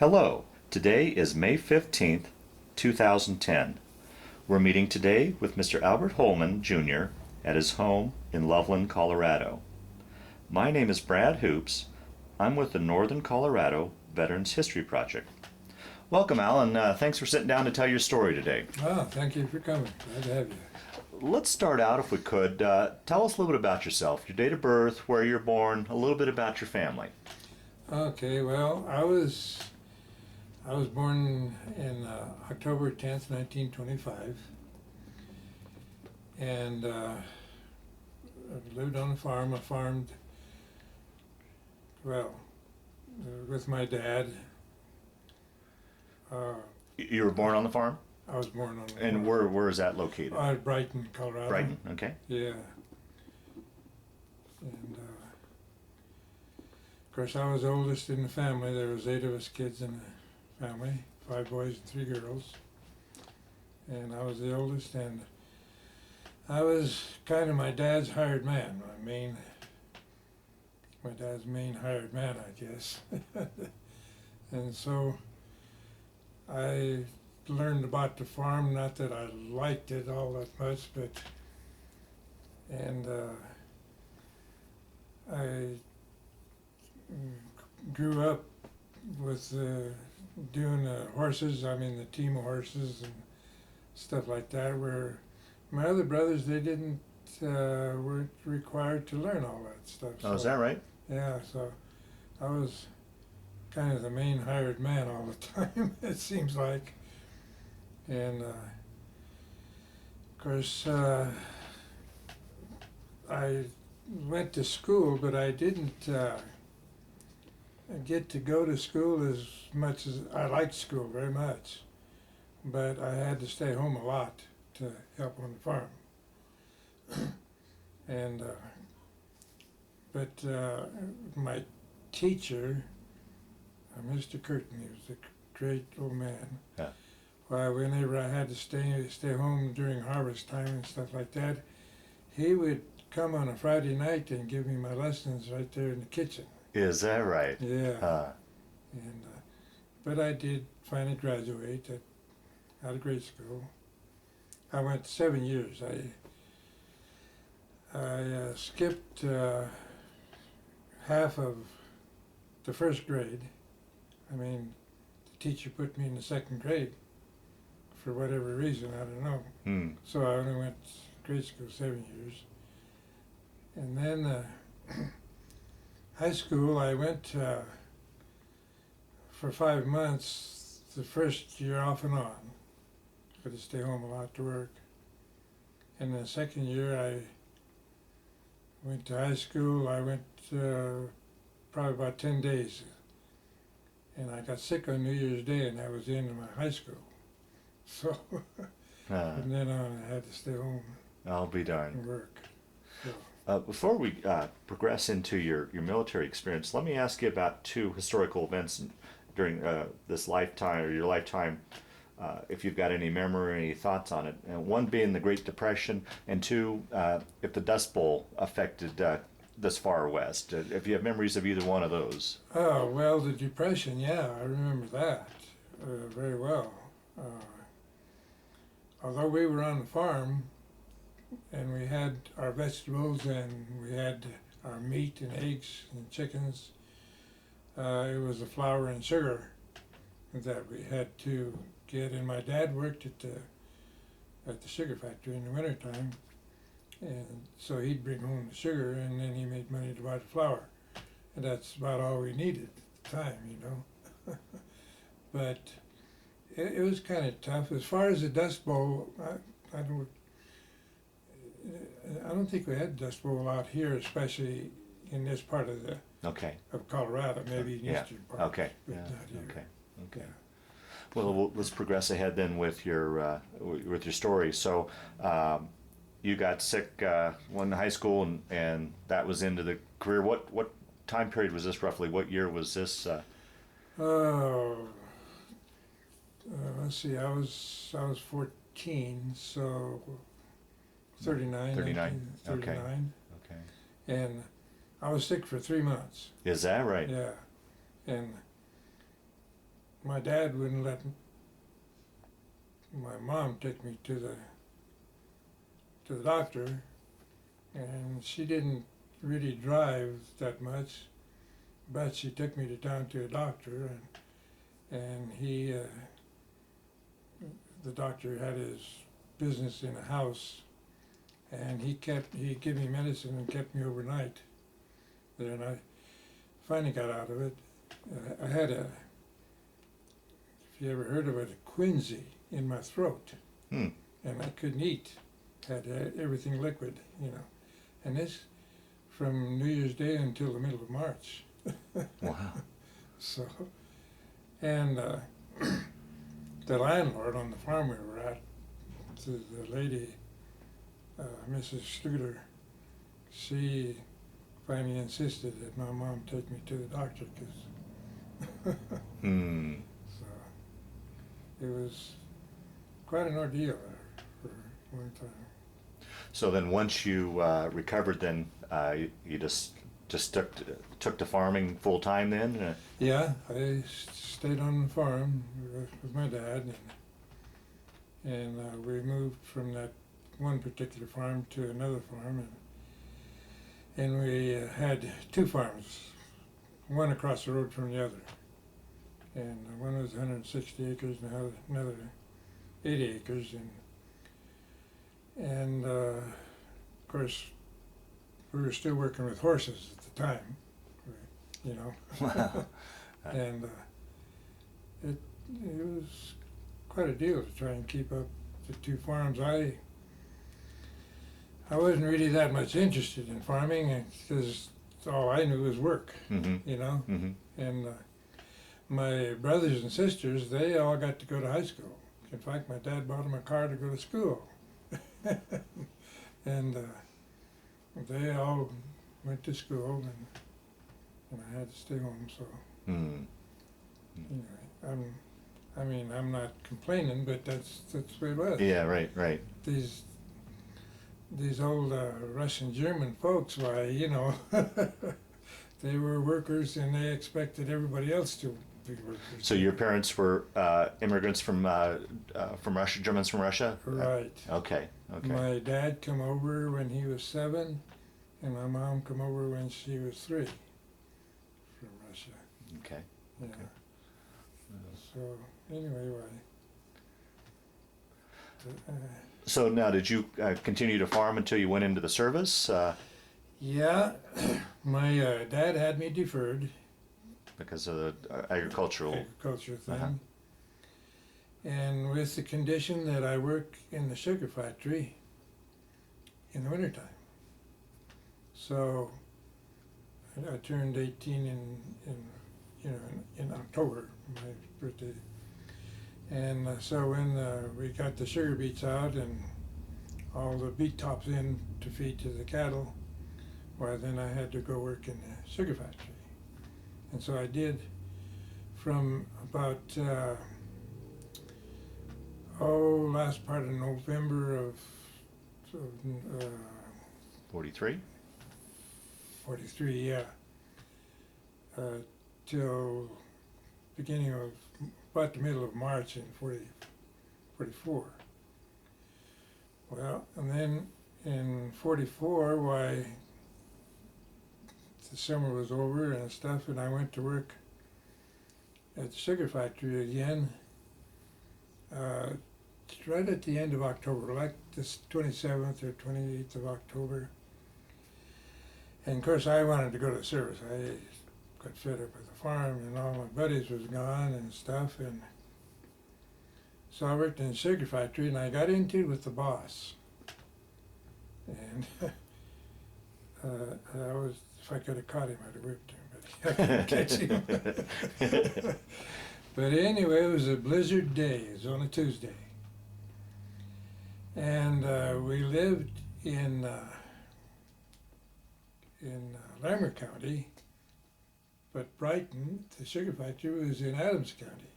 Hello, today is May 15th, 2010. We're meeting today with Mr. Albert Holman Jr. at his home in Loveland, Colorado. My name is Brad Hoops. I'm with the Northern Colorado Veterans History Project. Welcome, Al, and thanks for sitting down to tell your story today. Oh, thank you for coming. Glad to have you. Let's start out, if we could. Tell us a little bit about yourself, your date of birth, where you're born, a little bit about your family. Okay, well, I was born in October 10th, 1925, and I lived on a farm. I farmed, with my dad. You were born on the farm? I was born on the farm. And where is that located? Brighton, Colorado. Brighton, okay. Yeah. And of course, I was oldest in the family. There was 8 of us kids in the family, 5 boys and 3 girls. And I was the oldest, and I was kind of my dad's hired man, my dad's main hired man, I guess. And so I learned about the farm, not that I liked it all that much, and I grew up with doing horses, the team of horses and stuff like that, where my other brothers, they weren't required to learn all that stuff. Oh, is that right? Yeah, so I was kind of the main hired man all the time, it seems like. And of course, I went to school, but I didn't get to go to school as much as I liked school very much. But I had to stay home a lot to help on the farm. And my teacher, Mr. Curtin, he was a great old man. Yeah. Well, whenever I had to stay home during harvest time and stuff like that, he would come on a Friday night and give me my lessons right there in the kitchen. Is that right? Yeah. And but I did finally graduate out of grade school. I went 7 years. I skipped half of the first grade. The teacher put me in the second grade for whatever reason, I don't know. So I only went grade school 7 years. And then high school, I went for 5 months, the first year off and on. I had to stay home a lot to work. And the second year, I went to high school. I went probably about 10 days. And I got sick on New Year's Day, and that was the end of my high school. So, from then on, I had to stay home. I'll be darned. And work. So. Before we progress into your military experience, let me ask you about 2 historical events during this lifetime, or your lifetime, if you've got any memory or any thoughts on it. And one being the Great Depression, and 2, if the Dust Bowl affected this far west. If you have memories of either one of those. Oh, well, the Depression, yeah, I remember that very well. Although we were on the farm, and we had our vegetables, and we had our meat and eggs and chickens, it was the flour and sugar that we had to get. And my dad worked at the sugar factory in the wintertime, and so he'd bring home the sugar, and then he made money to buy the flour. And that's about all we needed at the time, But it was kind of tough. As far as the Dust Bowl, I don't think we had Dust Bowl out here, especially in this part of of Colorado, maybe in eastern part. Okay. But not here. Okay. Yeah. Well, let's progress ahead then with your story. So, you got sick when in high school, and that was into the career. What time period was this roughly? What year was this? Let's see. I was 14, so 39. 39. Okay. And I was sick for 3 months. Is that right? Yeah. And my dad wouldn't let my mom take me to the doctor, and she didn't really drive that much, but she took me to town to a doctor, and he, the doctor had his business in a house, and he gave me medicine and kept me overnight there, and I finally got out of it. I had if you ever heard of it, a quinsy in my throat, Hmm. and I couldn't eat, had everything liquid, you know, and this from New Year's Day until the middle of March. Wow. So, and the landlord on the farm we were at, the lady, Mrs. Studer, she finally insisted that my mom take me to the doctor, because Hmm. so it was quite an ordeal for one time. So then once you recovered, then you just took to farming full time then? Yeah, I stayed on the farm with my dad, and we moved from that one particular farm to another farm, and we had two farms, one across the road from the other, and one was 160 acres and another 80 acres, and of course we were still working with horses at the time, you know. Wow. And it was quite a deal to try and keep up the two farms. I wasn't really that much interested in farming, because all I knew was work, Mm-hmm. you know. Mm-hmm. And my brothers and sisters, they all got to go to high school. In fact, my dad bought them a car to go to school. And they all went to school, and I had to stay home, so. Mm. Anyway, I'm not complaining, but that's the way it was. Yeah, right. These old Russian German folks, why, you know, they were workers, and they expected everybody else to be workers. So your parents were immigrants from Russia, Germans from Russia? Right. Okay. My dad come over when he was 7, and my mom come over when she was 3 from Russia. Okay. Yeah. Okay. So anyway, So now, did you continue to farm until you went into the service? yeah, my dad had me deferred. Because of the agricultural. Agriculture thing. Uh-huh. And with the condition that I work in the sugar factory in the wintertime. So I turned 18 in October, my birthday. And so when we got the sugar beets out and all the beet tops in to feed to the cattle, well, then I had to go work in the sugar factory. And so I did from about, last part of November of 43? 43, yeah, till beginning of, about the middle of March in 44. Well, and then in 44, why, the summer was over and stuff, and I went to work at the sugar factory again, right at the end of October, like this 27th or 28th of October. And of course I wanted to go to service. I got fed up with the farm, and all my buddies was gone and stuff, and so I worked in the sugar factory, and I got into it with the boss. And I was, if I could have caught him, I'd have whipped him, but I couldn't catch him. But anyway, it was a blizzard day. It was on a Tuesday. And we lived in Lamar County, but Brighton, the sugar factory, was in Adams County.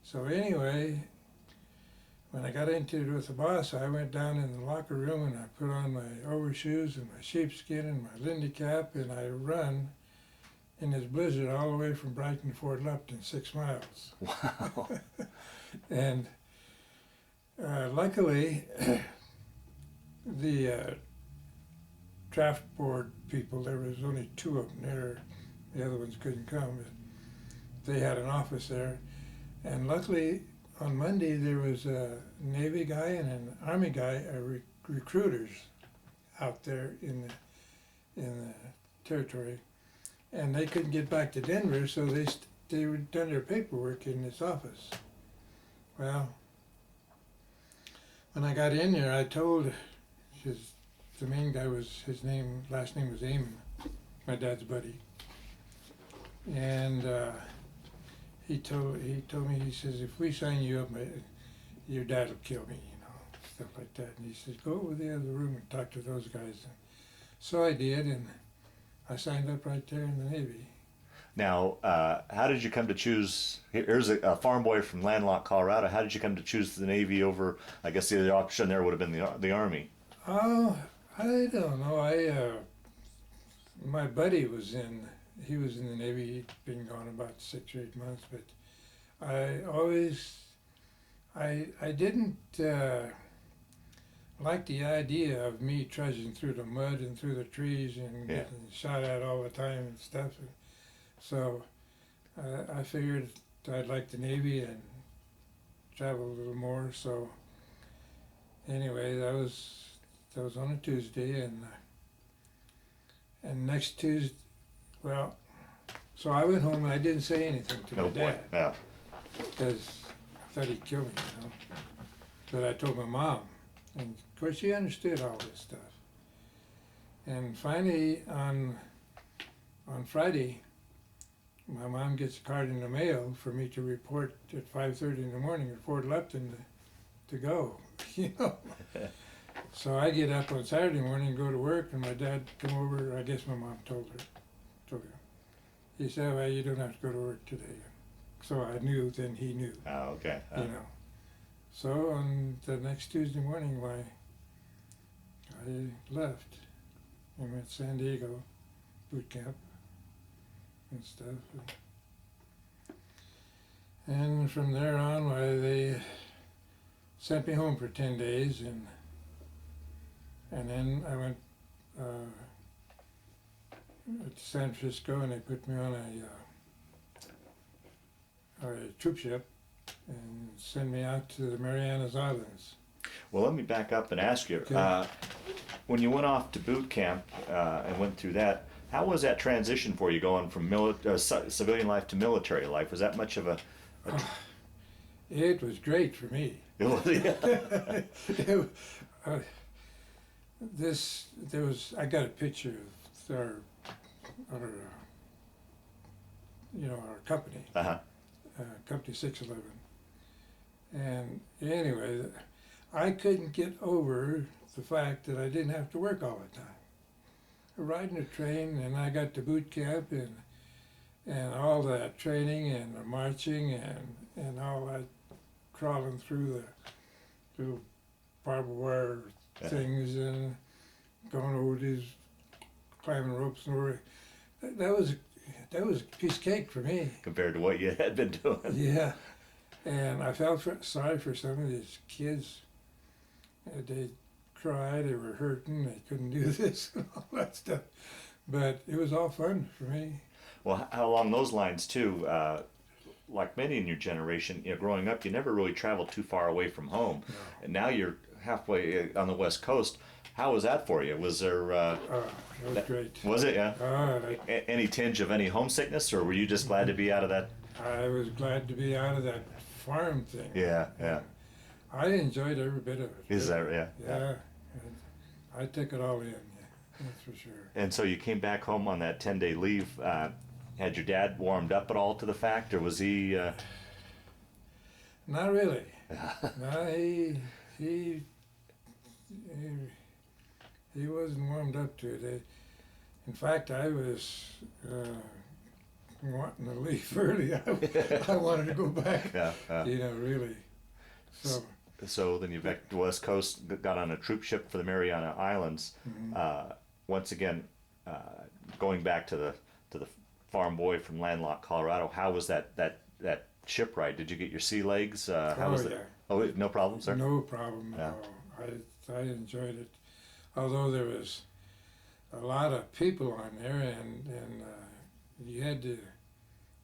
So anyway, when I got into it with the boss, I went down in the locker room and I put on my overshoes and my sheepskin and my Lindy cap, and I run in this blizzard all the way from Brighton to Fort Lupton, 6 miles. Wow. And luckily, the draft board people, there was only 2 of them there. The other ones couldn't come. But they had an office there. And luckily, on Monday, there was a Navy guy and an Army guy, recruiters out there in the territory. And they couldn't get back to Denver, so they were done their paperwork in this office. Well, when I got in there, I told the main guy was, last name was Eamon, my dad's buddy. And he told me, he says, if we sign you up, your dad will kill me, stuff like that. And he says, go over the other room and talk to those guys. So I did, and I signed up right there in the Navy. Now, how did you come to choose? Here's a farm boy from landlocked Colorado. How did you come to choose the Navy over? I guess the other option there would have been the Army. Oh, I don't know. My buddy was in the Navy. He'd been gone about 6 or 8 months, but I didn't like the idea of me trudging through the mud and through the trees and getting shot at all the time and stuff. So I figured I'd like the Navy and travel a little more. So anyway, that was on a Tuesday, and next Tuesday, well, so I went home and I didn't say anything to my dad. Yeah. Because I thought he'd kill me, But I told my mom, and of course she understood all this stuff. And finally, on Friday, my mom gets a card in the mail for me to report at 5:30 in the morning at Fort Lupton to go, So I get up on Saturday morning and go to work, and my dad come over. I guess my mom told him. He said, well, you don't have to go to work today. So I knew, then he knew. Oh, okay. So on the next Tuesday morning, I left and went to San Diego boot camp and stuff. And from there on, they sent me home for 10 days, and then I went to San Francisco, and they put me on a troop ship and sent me out to the Marianas Islands. Well, let me back up and ask you, when you went off to boot camp and went through that, how was that transition for you going from civilian life to military life? Was that much of a It was great for me. It was, yeah. I got a picture of our company, Company 611. And anyway, I couldn't get over the fact that I didn't have to work all the time. Riding a train, and I got to boot camp, and all that training and the marching and all that crawling through the barbed wire things and going over these climbing ropes and over. That was a piece of cake for me. Compared to what you had been doing. Yeah, and I felt sorry for some of these kids. They cried, they were hurting, they couldn't do this and all that stuff. But it was all fun for me. Well, along those lines too, like many in your generation, growing up, you never really traveled too far away from home. No. And now you're halfway on the West Coast. How was that for you? Was there? It was great. Was it? Yeah. Any tinge of any homesickness, or were you just glad to be out of that? I was glad to be out of that farm thing. Yeah. I enjoyed every bit of it. Is that Yeah. I took it all in. Yeah, that's for sure. And so you came back home on that 10-day leave. Had your dad warmed up at all to the fact, or was he? Not really. No, he wasn't warmed up to it. In fact, I was wanting to leave early. I wanted to go back. Yeah. Really. So then you back to the West Coast, got on a troop ship for the Mariana Islands. Mm-hmm. Once again, going back to the farm boy from landlocked Colorado. How was that ship ride? Did you get your sea legs? How was it? yeah. Oh, no problem, sir. No problem at Yeah. all. I enjoyed it, although there was a lot of people on there, and you had to.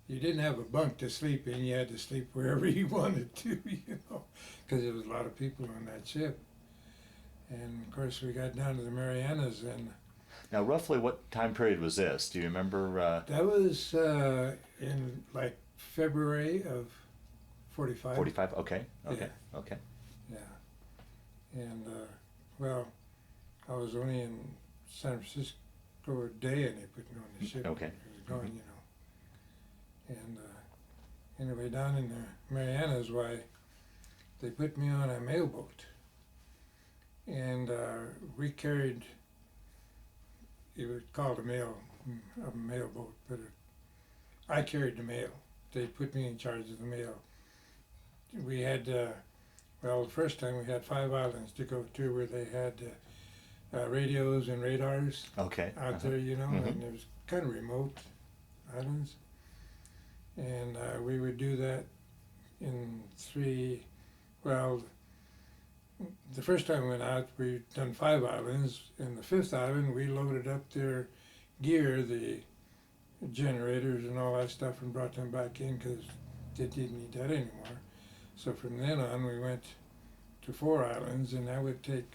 You didn't have a bunk to sleep in. You had to sleep wherever you wanted to, because there was a lot of people on that ship. And of course, we got down to the Marianas, and Now, roughly what time period was this? Do you remember? that was in like February of 45. 45. Okay. Okay. Okay. Yeah. And well, I was only in San Francisco a day, and they put me on the ship. Okay. I was going, And anyway, down in the Marianas, why they put me on a mailboat, and we carried. It was called a mailboat, but I carried the mail. They put me in charge of the mail. We had, well, the first time we had 5 islands to go to where they had radios and radars Okay. out there, and it was kind of remote islands. And we would do that in 3, well, the first time we went out, we'd done 5 islands. In the 5th island, we loaded up their gear, the generators and all that stuff, and brought them back in because they didn't need that anymore. So from then on, we went to 4 islands, and that would take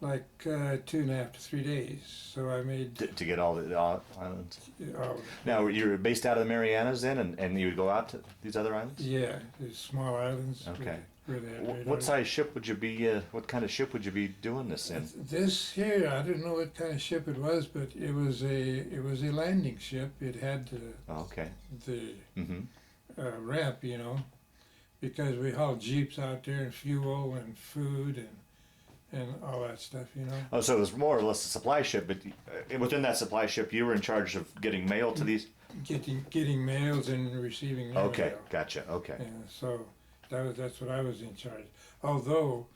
like 2.5 to 3 days. So I made To get all the islands. all, Now, you were based out of the Marianas then, and you would go out to these other islands? yeah, the small islands. Okay. Where they had What radars. size ship would you be? What kind of ship would you be doing this in? This here, I don't know what kind of ship it was, but it was a landing ship. It had Oh, okay. the Mm-hmm. ramp, because we hauled jeeps out there and fuel and food and all that stuff, Oh, so it was more or less a supply ship, but within that supply ship, you were in charge of getting mail to these. Getting mails and receiving mail. Okay, gotcha. Okay. And so that's what I was in charge. Although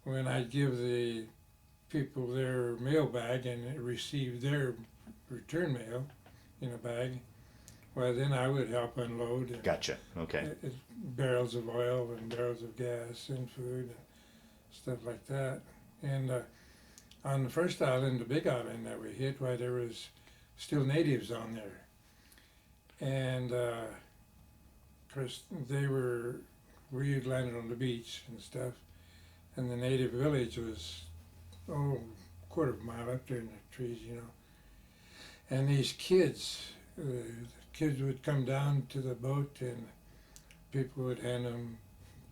when I'd give the people their mail bag and receive their return mail in a bag, well, then I would help unload Gotcha. Okay. barrels of oil and barrels of gas and food and stuff like that. And on the first island, the big island that we hit, why there was still natives on there. And of course, we had landed on the beach and stuff, and the native village was, quarter of a mile up there in the trees, And these kids, the kids would come down to the boat, and people would hand them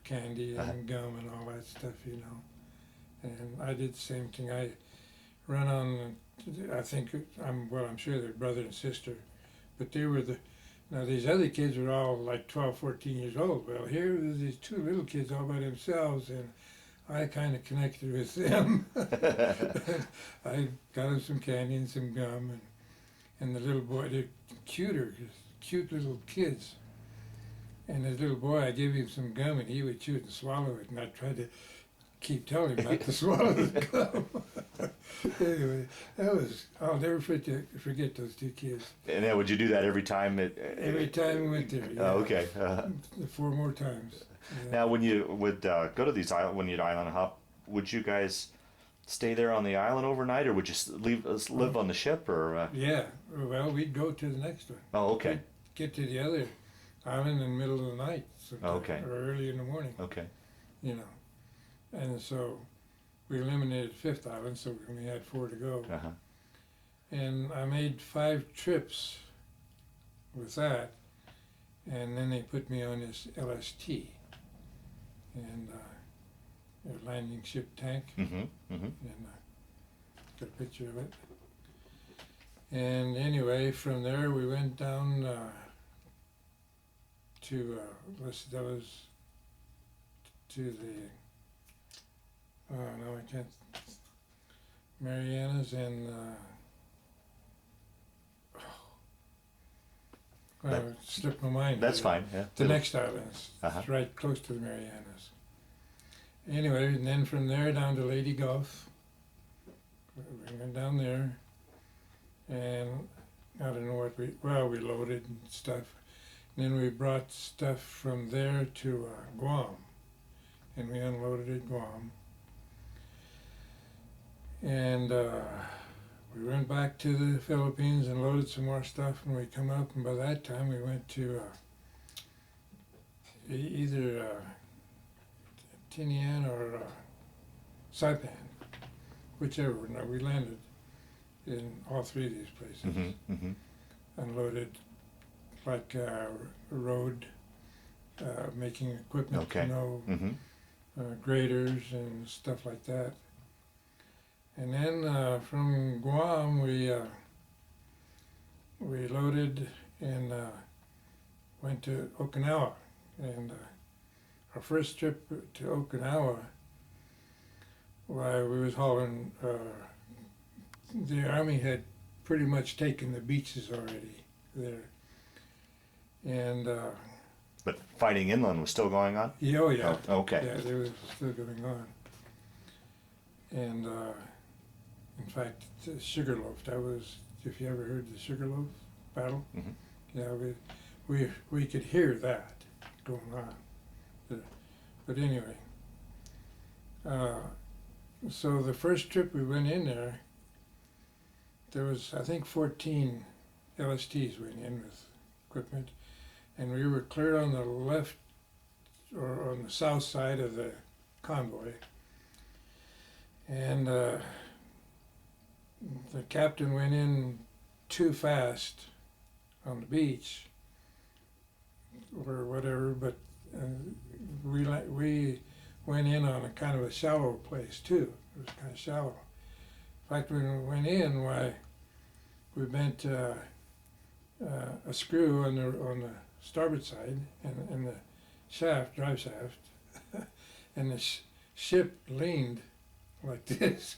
candy and gum and all that stuff, And I did the same thing. I run on, I'm sure they're brother and sister, but they were now these other kids were all like 12, 14 years old. Well, here was these 2 little kids all by themselves, and I kind of connected with them. I got them some candy and some gum, and the little boy, they're cute little kids. And the little boy, I gave him some gum, and he would chew it and swallow it, and I tried to keep telling him not to swallow the gum. Anyway, I'll never forget those 2 kids. And then would you do that every time? Every time we went there, yeah. Oh, okay. 4 more times. Yeah. Now, when you would go to these islands, when you'd island hop, would you guys stay there on the island overnight, or would you live on the ship, or? Yeah, well, we'd go to the next one. Oh, okay. We'd get to the other island in the middle of the night, Okay. or early in the morning, Okay. And so we eliminated the 5th island, so we only had 4 to go. Uh-huh. And I made 5 trips with that, and then they put me on this LST, and a landing ship tank, Mm-hmm. Mm-hmm. and got a picture of it. And anyway, from there we went down to the no, I can't. Marianas and slipped my mind. That's fine. Yeah. The next islands, Uh-huh. it's right close to the Marianas. Anyway, and then from there down to Lady Gulf. We went down there, and I don't know what we loaded and stuff. And then we brought stuff from there to Guam, and we unloaded at Guam. And we went back to the Philippines and loaded some more stuff, and we come up, and by that time we went to either Tinian or Saipan, whichever. No, we landed in all three of these places. Mm-hmm, mm-hmm. Unloaded like road making equipment, Okay. you know, Mm-hmm. graders and stuff like that. And then from Guam we loaded and went to Okinawa. And our first trip to Okinawa, why we was hauling, the Army had pretty much taken the beaches already there. And But fighting inland was still going on? yeah, oh yeah, Oh, okay. yeah, they was still going on. And in fact, the Sugarloaf, that was, if you ever heard the Sugarloaf battle, Mhm. yeah, we could hear that going on. But anyway, so the first trip we went in there was, I think, 14 LSTs went in with equipment, and we were clear on the left or on the south side of the convoy. And the captain went in too fast on the beach or whatever, but we went in on a kind of a shallow place too. It was kind of shallow. In fact, when we went in, why, we bent a screw on the starboard side and the shaft, drive shaft, and the ship leaned like this.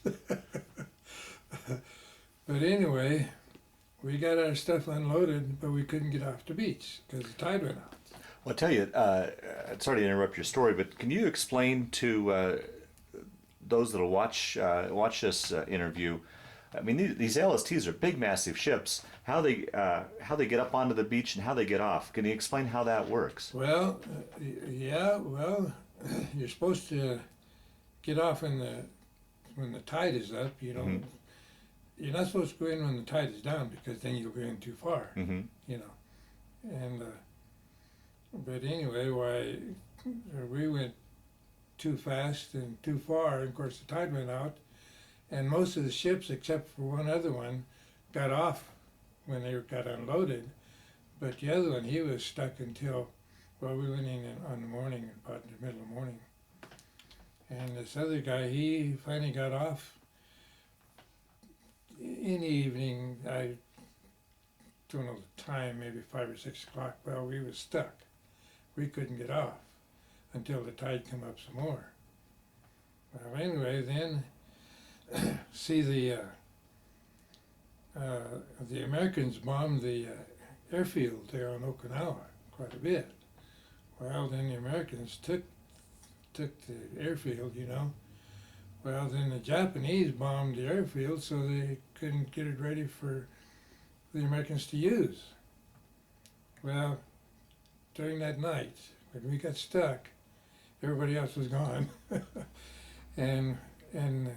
But anyway, we got our stuff unloaded, but we couldn't get off the beach because the tide went out. Well, I tell you, sorry to interrupt your story, but can you explain to those that'll watch this interview? I mean, these LSTs are big, massive ships. How they get up onto the beach and how they get off? Can you explain how that works? Well, yeah. Well, you're supposed to get off when the tide is up. You don't. Mhm. You're not supposed to go in when the tide is down because then you'll go in too far. Mm-hmm. You know, and but anyway, why we went too fast and too far. And of course, the tide went out, and most of the ships, except for one other one, got off when they got unloaded. But the other one, he was stuck until, well, we went in on the morning, about the middle of the morning. And this other guy, he finally got off in the evening. I don't know the time, maybe 5 or 6 o'clock. Well, we was stuck. We couldn't get off until the tide come up some more. Well, anyway, then see the Americans bombed the airfield there on Okinawa quite a bit. Well, then the Americans took the airfield, you know. Well, then the Japanese bombed the airfield so they couldn't get it ready for the Americans to use. Well, during that night, when we got stuck, everybody else was gone. and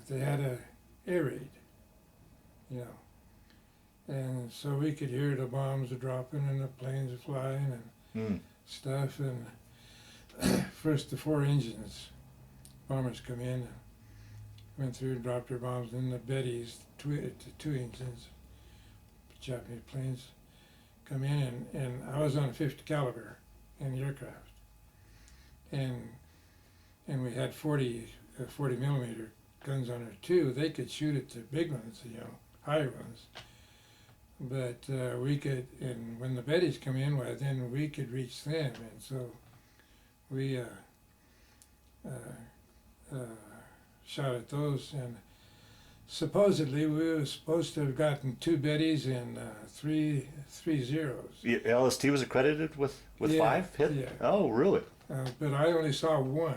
they had a air raid, you know. And so we could hear the bombs are dropping and the planes are flying and stuff. And first the 4 engines, bombers come in and went through and dropped their bombs. Then the Bettys, the 2 engines, Japanese planes, come in, and I was on a 50 caliber in the aircraft. And we had 40 millimeter guns on there too. They could shoot at the big ones, you know, higher ones. But we could, and when the Bettys come in, well, then we could reach them, and so we shot at those. And supposedly we were supposed to have gotten 2 Bettys and 3 zeros. LST was accredited with Yeah, 5 hit? yeah. Oh, really? But I only saw 1.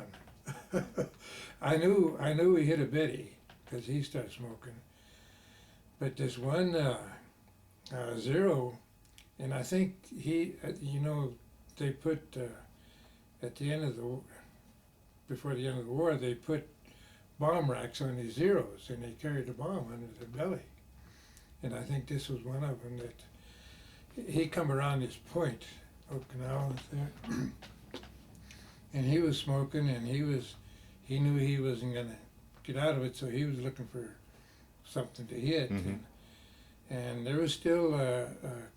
I knew we hit a Betty because he started smoking. But this one Zero, and I think they put at the end of before the end of the war, they put bomb racks on these Zeros, and they carried the bomb under their belly. And I think this was one of them that he come around this point, Okinawa there, and he was smoking, and he knew he wasn't gonna get out of it, so he was looking for something to hit. Mhm. And there was still a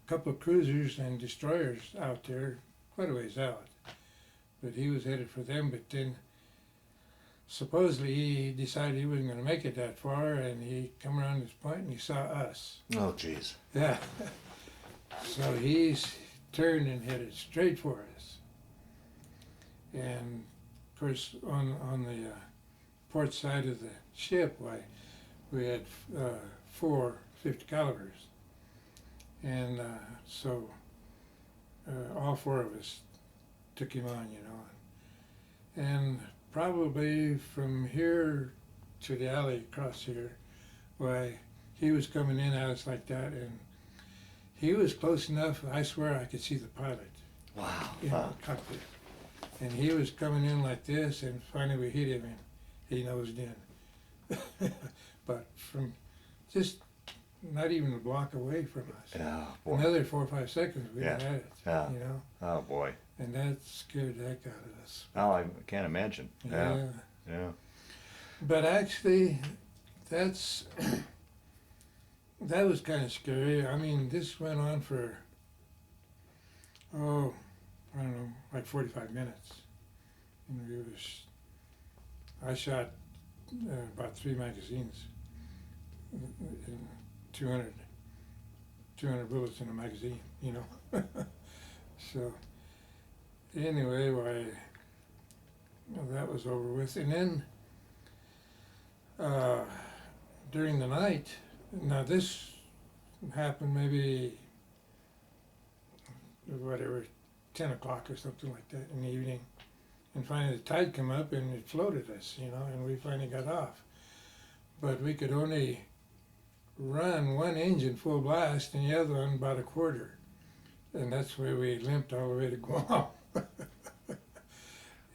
couple of cruisers and destroyers out there, quite a ways out. But he was headed for them, but then supposedly he decided he wasn't going to make it that far, and he come around this point and he saw us. Oh, jeez. Yeah. So he's turned and headed straight for us. And of course, on the port side of the ship, we had 4 50 calibers, and so all 4 of us took him on, and probably from here to the alley across here, he was coming in at us like that, and he was close enough, I swear I could see the pilot. Wow. In the cockpit. And he was coming in like this, and finally we hit him, and he nosed in. But from just not even a block away from us. Oh, boy. Another 4 or 5 seconds, we'd have had it. Yeah. You know, Oh, boy. and that scared the heck out of us. Oh, I can't imagine. Yeah. Yeah. But actually, that was kind of scary. I mean, this went on for, I don't know, like 45 minutes. And I shot about 3 magazines, 200 bullets in a magazine, So anyway, that was over with. And then during the night, now this happened maybe, 10 o'clock or something like that in the evening. And finally the tide come up and it floated us, and we finally got off. But we could only run one engine full blast and the other one about a quarter. And that's where we limped all the way to Guam.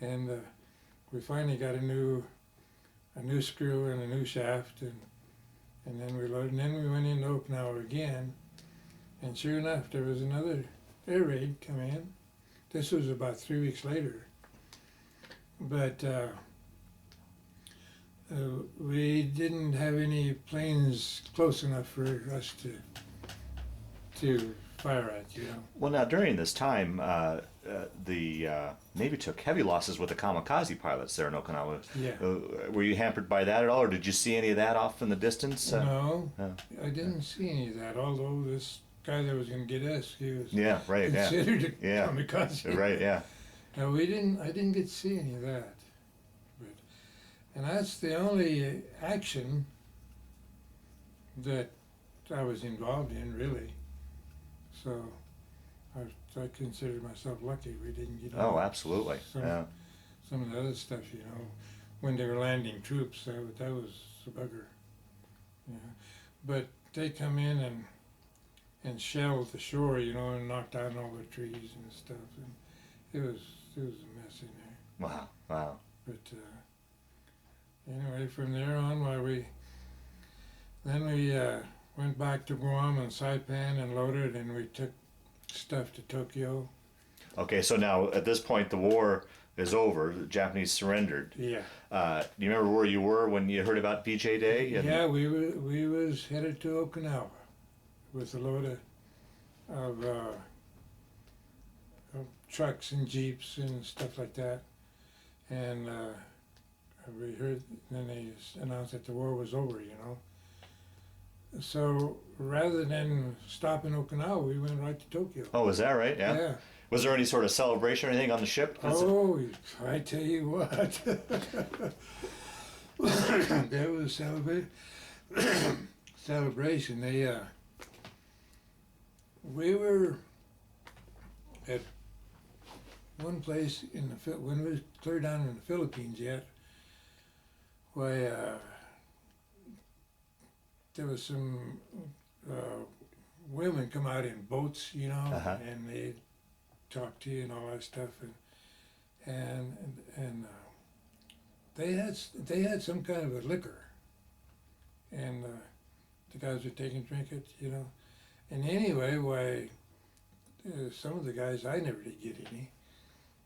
And we finally got a new screw and a new shaft, and then we loaded, and then we went into Okinawa again. And sure enough, there was another air raid come in. This was about 3 weeks later. But we didn't have any planes close enough for us to fire at, Well, now during this time, the Navy took heavy losses with the kamikaze pilots there in Okinawa. Yeah. Were you hampered by that at all, or did you see any of that off in the distance? No, I didn't see any of that. Although this guy that was going to get us, he was considered a kamikaze. Right. Yeah. No, I didn't get to see any of that. And that's the only action that I was involved in, really. So I considered myself lucky we didn't get Oh, absolutely. some of the other stuff, when they were landing troops, that was a bugger. Yeah. But they come in and shelled the shore, and knocked down all the trees and stuff, and it was a mess in there. Wow. But anyway, from there on, we went back to Guam and Saipan and loaded, and we took stuff to Tokyo. Okay, so now at this point the war is over. The Japanese surrendered. Yeah. Do you remember where you were when you heard about VJ Day? Yeah, we was headed to Okinawa with a load of trucks and jeeps and stuff like that, and we heard. Then they announced that the war was over. So rather than stop in Okinawa, we went right to Tokyo. Oh, is that right? Yeah. Yeah. Was there any sort of celebration or anything on the ship? Oh, I tell you what. There was celebration. We were at one place when we was clear down in the Philippines yet, where there was some women come out in boats, you know, Uh-huh. and they talk to you and all that stuff, and they had some kind of a liquor, and the guys were taking drink it, you know, and anyway, why some of the guys I never did get any,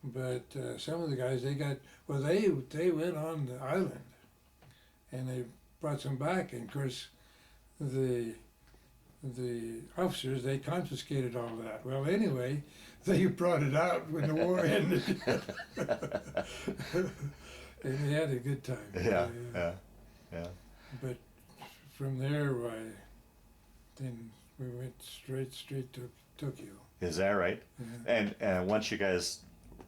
but some of the guys they got they went on the island, and they brought some back, and of course the officers, they confiscated all that. Well, anyway, they brought it out when the war ended. And they had a good time. Yeah, Uh, yeah. But from there, then we went straight to Tokyo. Is that right? Yeah. And once you guys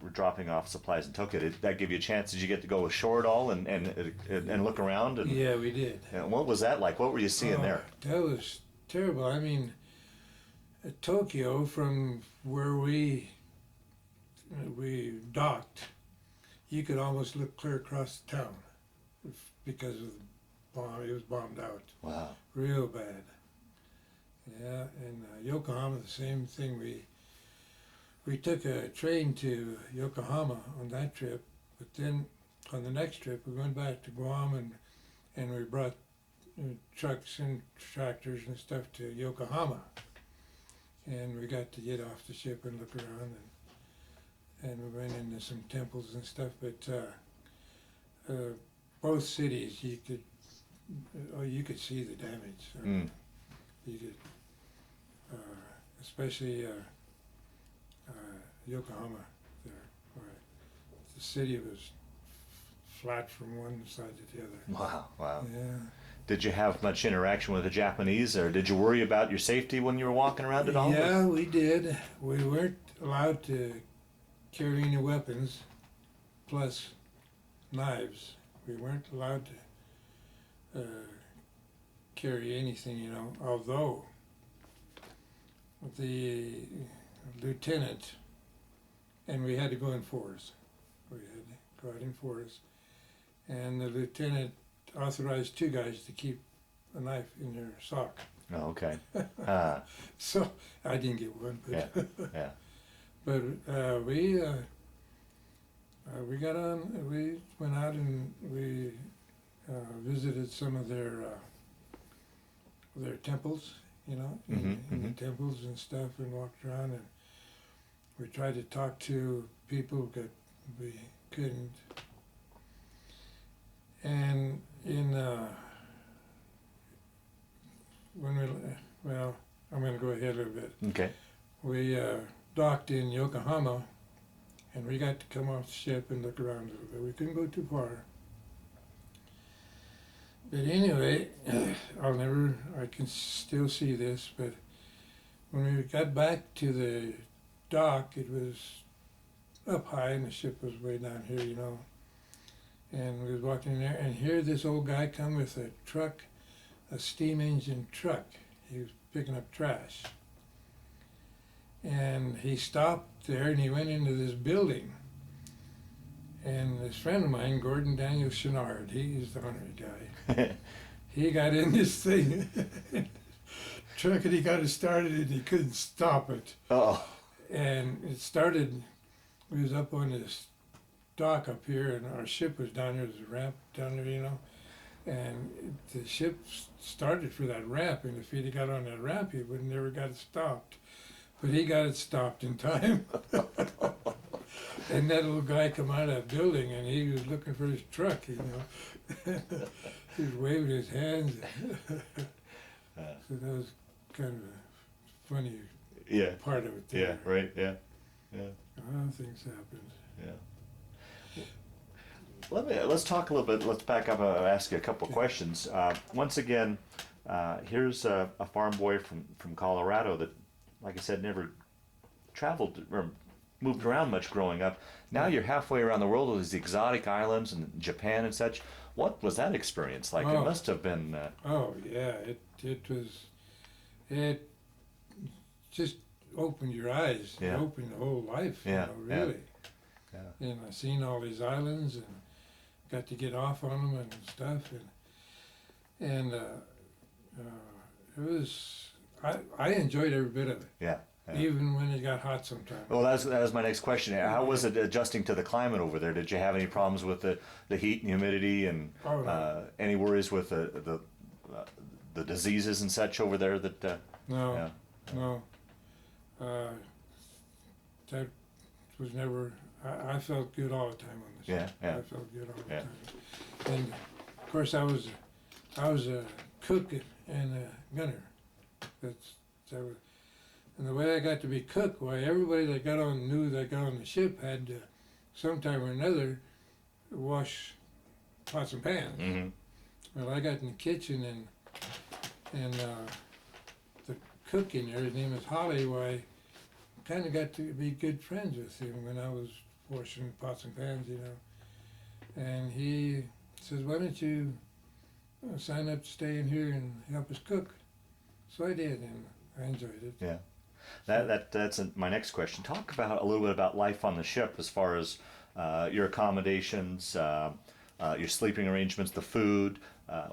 were dropping off supplies in Tokyo, did that give you a chance? Did you get to go ashore at all and look around? And, Yeah, we did. and what was that like? What were you seeing Oh, there? That was terrible. I mean, Tokyo, from where we docked, you could almost look clear across the town because of the bomb. It was bombed out Wow. real bad. Yeah, and Yokohama, the same thing. We took a train to Yokohama on that trip, but then on the next trip we went back to Guam, and we brought trucks and tractors and stuff to Yokohama, and we got to get off the ship and look around, and we went into some temples and stuff. But both cities, you could see the damage. You could, especially Yokohama, there, where the city was flat from one side to the other. Wow. Wow. Yeah. Did you have much interaction with the Japanese, or did you worry about your safety when you were walking around at all? Yeah, we did. We weren't allowed to carry any weapons, plus knives. We weren't allowed to carry anything, you know, although the lieutenant, and we had to go in fours. We had to go out in fours. And the lieutenant authorized 2 guys to keep a knife in their sock. Oh, okay. So I didn't get one, but Yeah. but we got on. We went out and we visited some of their temples, you know, in the temples and stuff, and walked around, and we tried to talk to people, but we couldn't. And well, I'm going to go ahead a little bit. Okay. We docked in Yokohama, and we got to come off the ship and look around a little bit. We couldn't go too far. But anyway, I can still see this, but when we got back to the dock, it was up high and the ship was way down here, you know. And we was walking in there, and here this old guy come with a truck, a steam engine truck. He was picking up trash. And he stopped there and he went into this building. And this friend of mine, Gordon Daniel Chenard, he's the honorary guy. He got in this thing, truck, and he got it started and he couldn't stop it. Oh. And it started, we was up on this dock up here, and our ship was down there. There's a ramp down there, you know, and the ship started for that ramp, and if he'd have got on that ramp, he would have never got it stopped. But he got it stopped in time. And that little guy come out of that building, and he was looking for his truck, you know. He was waving his hands. So that was kind of a funny part of it there. Yeah, right, yeah. Things happened. Yeah. Let's talk a little bit. Let's back up. I'll ask you a couple questions. Once again, here's a farm boy from Colorado that, like I said, never traveled or moved around much growing up. Now you're halfway around the world with these exotic islands and Japan and such. What was that experience like? It must have been. Oh yeah, it just opened your eyes. Yeah. It opened the whole life. Yeah, You know, really. Yeah. And I seen all these islands and got to get off on them and stuff, and it was. I enjoyed every bit of it, Yeah. Yeah. even when it got hot sometimes. Well, that was my next question. How was it adjusting to the climate over there? Did you have any problems with the heat and humidity, and Oh, no. any worries with the diseases and such over there? That No, yeah. no. Uh, that was never. I felt good all the time on the ship. Yeah, yeah. I felt good all the Yeah. time. And of course, I was a cook and a gunner. That was, and the way I got to be cook, why everybody that knew that got on the ship had to, sometime or another, wash pots and pans. Mm-hmm. Well, I got in the kitchen and the cook in there, his name is Holly. Why, kind of got to be good friends with him when I was washing pots and pans, you know. And he says, "Why don't you sign up to stay in here and help us cook?" So I did, and I enjoyed it. Yeah. That's my next question. Talk about a little bit about life on the ship, as far as your accommodations, your sleeping arrangements, the food,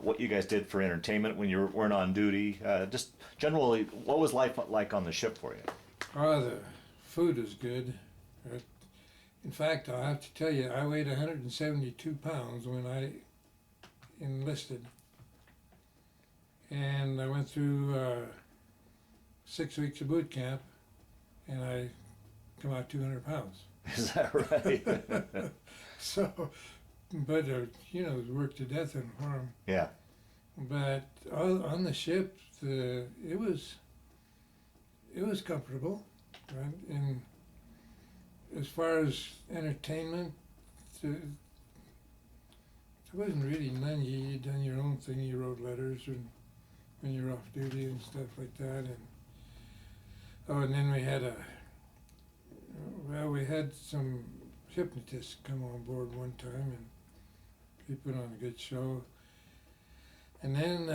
what you guys did for entertainment when you weren't on duty. Just generally, what was life like on the ship for you? Oh, the food was good. In fact, I'll have to tell you, I weighed 172 pounds when I enlisted. And I went through 6 weeks of boot camp, and I come out 200 pounds. Is that right? So, but you know, it was worked to death in the farm. Yeah. But on the ship, it was comfortable, right? And as far as entertainment, there wasn't really none. You done your own thing. You wrote letters and when you're off duty and stuff like that. And then we had some hypnotists come on board one time, and he put on a good show. And then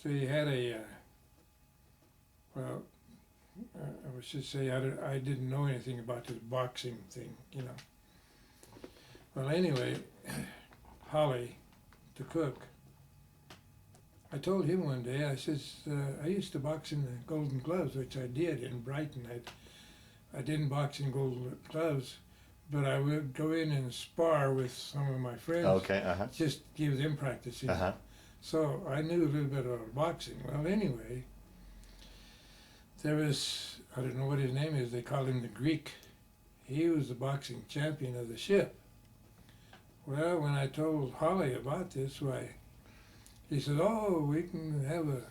so you had I should say I didn't know anything about this boxing thing, you know. Well, anyway, Holly, the cook, I told him one day, I says, I used to box in the Golden Gloves, which I did in Brighton. I didn't box in Golden Gloves, but I would go in and spar with some of my friends. Okay. Uh huh. Just give them practice. Uh huh. So I knew a little bit about boxing. Well, anyway, there was, I don't know what his name is, they called him the Greek. He was the boxing champion of the ship. Well, when I told Holly about this, why, he said, "Oh, we can have a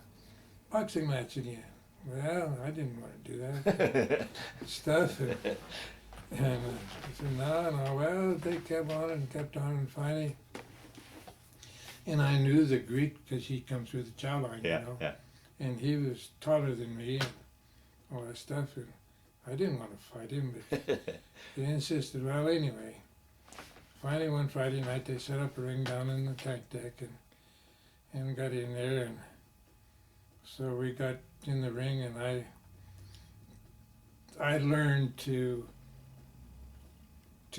boxing match again." Well, I didn't want to do that stuff. And he said, no. Well, they kept on, and finally, and I knew the Greek because he come through the chow line, Yeah. you know. Yeah. And he was taller than me and all that stuff. And I didn't want to fight him, but he insisted. Well, anyway, finally one Friday night they set up a ring down in the tank deck and got in there, and so we got in the ring, and I learned to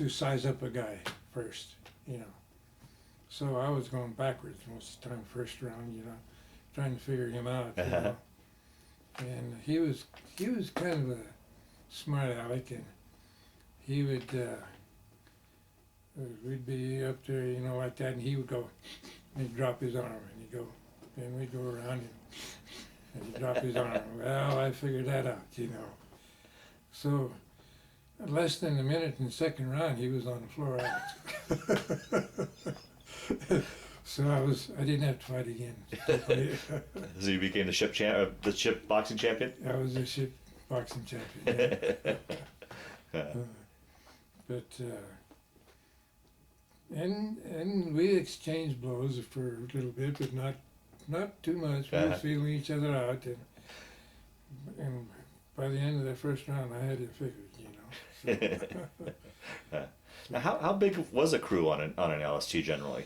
size up a guy first, you know. So I was going backwards most of the time, first round, you know, trying to figure him out, you know. And he was kind of a smart aleck, and he would we'd be up there, you know, like that, and he would go, and he'd drop his arm, and he'd go, and we'd go around him, and he'd drop his arm. Well, I figured that out, you know. So less than a minute in the second round, he was on the floor out. So I didn't have to fight again. So you became the ship boxing champion. I was the ship boxing champion. Yeah. But and we exchanged blows for a little bit, but not too much. We were feeling each other out, and by the end of the first round, I had it figured, you know. Now, how big was a crew on an LST generally?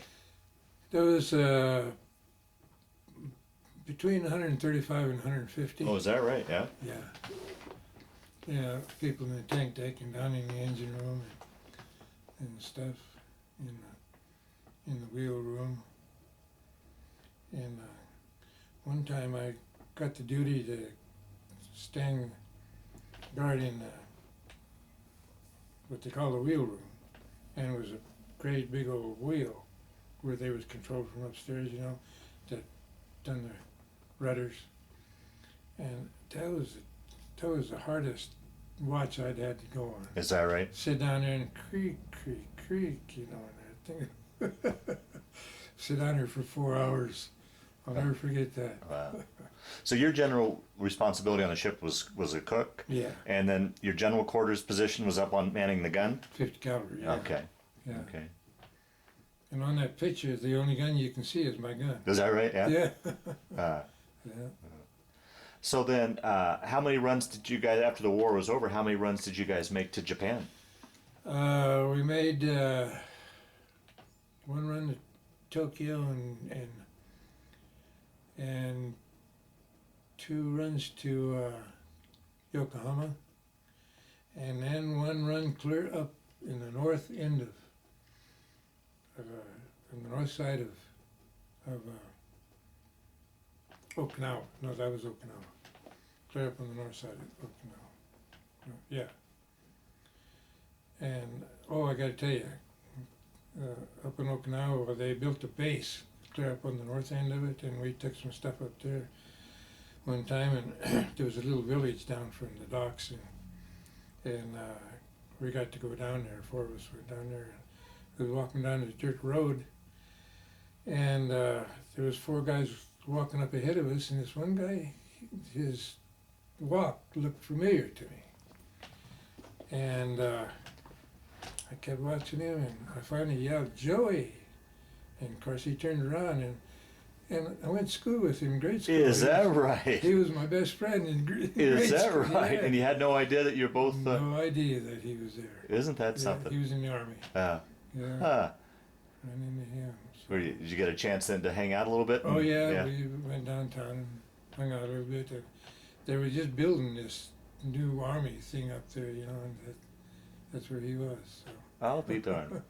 There was between 135 and 150. Oh, is that right? Yeah. Yeah. Yeah, people in the tank deck and down in the engine room and stuff in the wheel room. And one time I got the duty to stand guard in what they call the wheel room, and it was a great big old wheel where they was controlled from upstairs, you know, that done the rudders, and that was the hardest watch I'd had to go on. Is that right? Sit down there and creak, you know, and that thing. Sit down there for 4 hours. I'll never forget that. Wow. So your general responsibility on the ship was a cook, Yeah, and then your general quarters position was up on manning the gun? 50 caliber. Yeah. Okay. Yeah. Okay. And on that picture, the only gun you can see is my gun. Is that right? Yeah. Yeah. Uh, Yeah. so then, how many runs did you guys, after the war was over, how many runs did you guys make to Japan? We made one run to Tokyo and 2 runs to Yokohama, and then 1 run clear up in the north end of on the north side of Okinawa. No, that was Okinawa. Clear up on the north side of Okinawa. No, yeah. And I got to tell you, up in Okinawa, they built a base clear up on the north end of it, and we took some stuff up there one time, and there was a little village down from the docks, and we got to go down there. 4 of us were down there, and we were walking down the dirt road, and there was 4 guys walking up ahead of us, and this one guy, his walk looked familiar to me, and I kept watching him, and I finally yelled, "Joey!" And of course he turned around, and I went to school with him in grade school. Is that right? He was my best friend in grade school. Is that right? Yeah. And you had no idea that you're both... No idea that he was there. Isn't that Yeah, something? he was in the Army. Yeah. Ran into him. So. Did you get a chance then to hang out a little bit? Oh yeah, we went downtown and hung out a little bit. And they were just building this new Army thing up there, you know, and that's where he was. So. I'll be darned.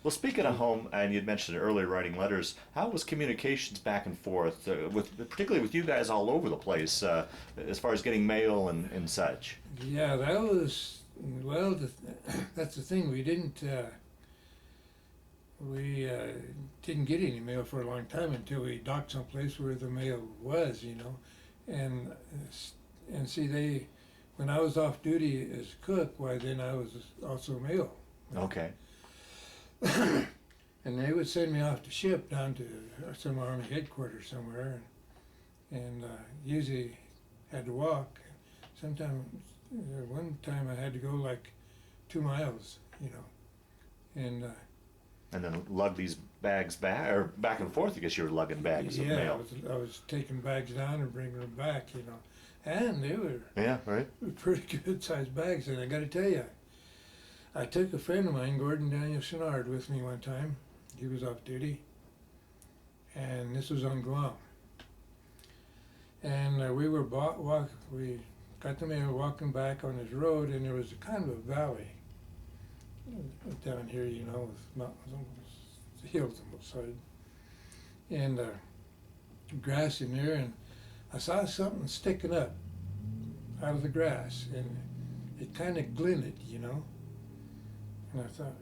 Well, speaking of home, and you'd mentioned earlier writing letters, how was communications back and forth, particularly with you guys all over the place, as far as getting mail and such? Yeah, that was, well, that's the thing. We didn't get any mail for a long time until we docked someplace where the mail was, you know. And see, when I was off duty as cook, why then I was also mail. Okay. And they would send me off to ship down to some Army headquarters somewhere, and usually had to walk. Sometimes, one time I had to go like 2 miles, you know, and then lug these bags back and forth. I guess you were lugging bags of mail. I was taking bags down and bringing them back, you know, and they were right. pretty good sized bags. And I got to tell you, I took a friend of mine, Gordon Daniel Chenard, with me one time. He was off duty, and this was on Guam. And we got the mail walking back on this road, and there was a kind of a valley down here, you know, with mountains on the hills on both sides, and grass in there, and I saw something sticking up out of the grass, and it kind of glinted, you know. And I thought,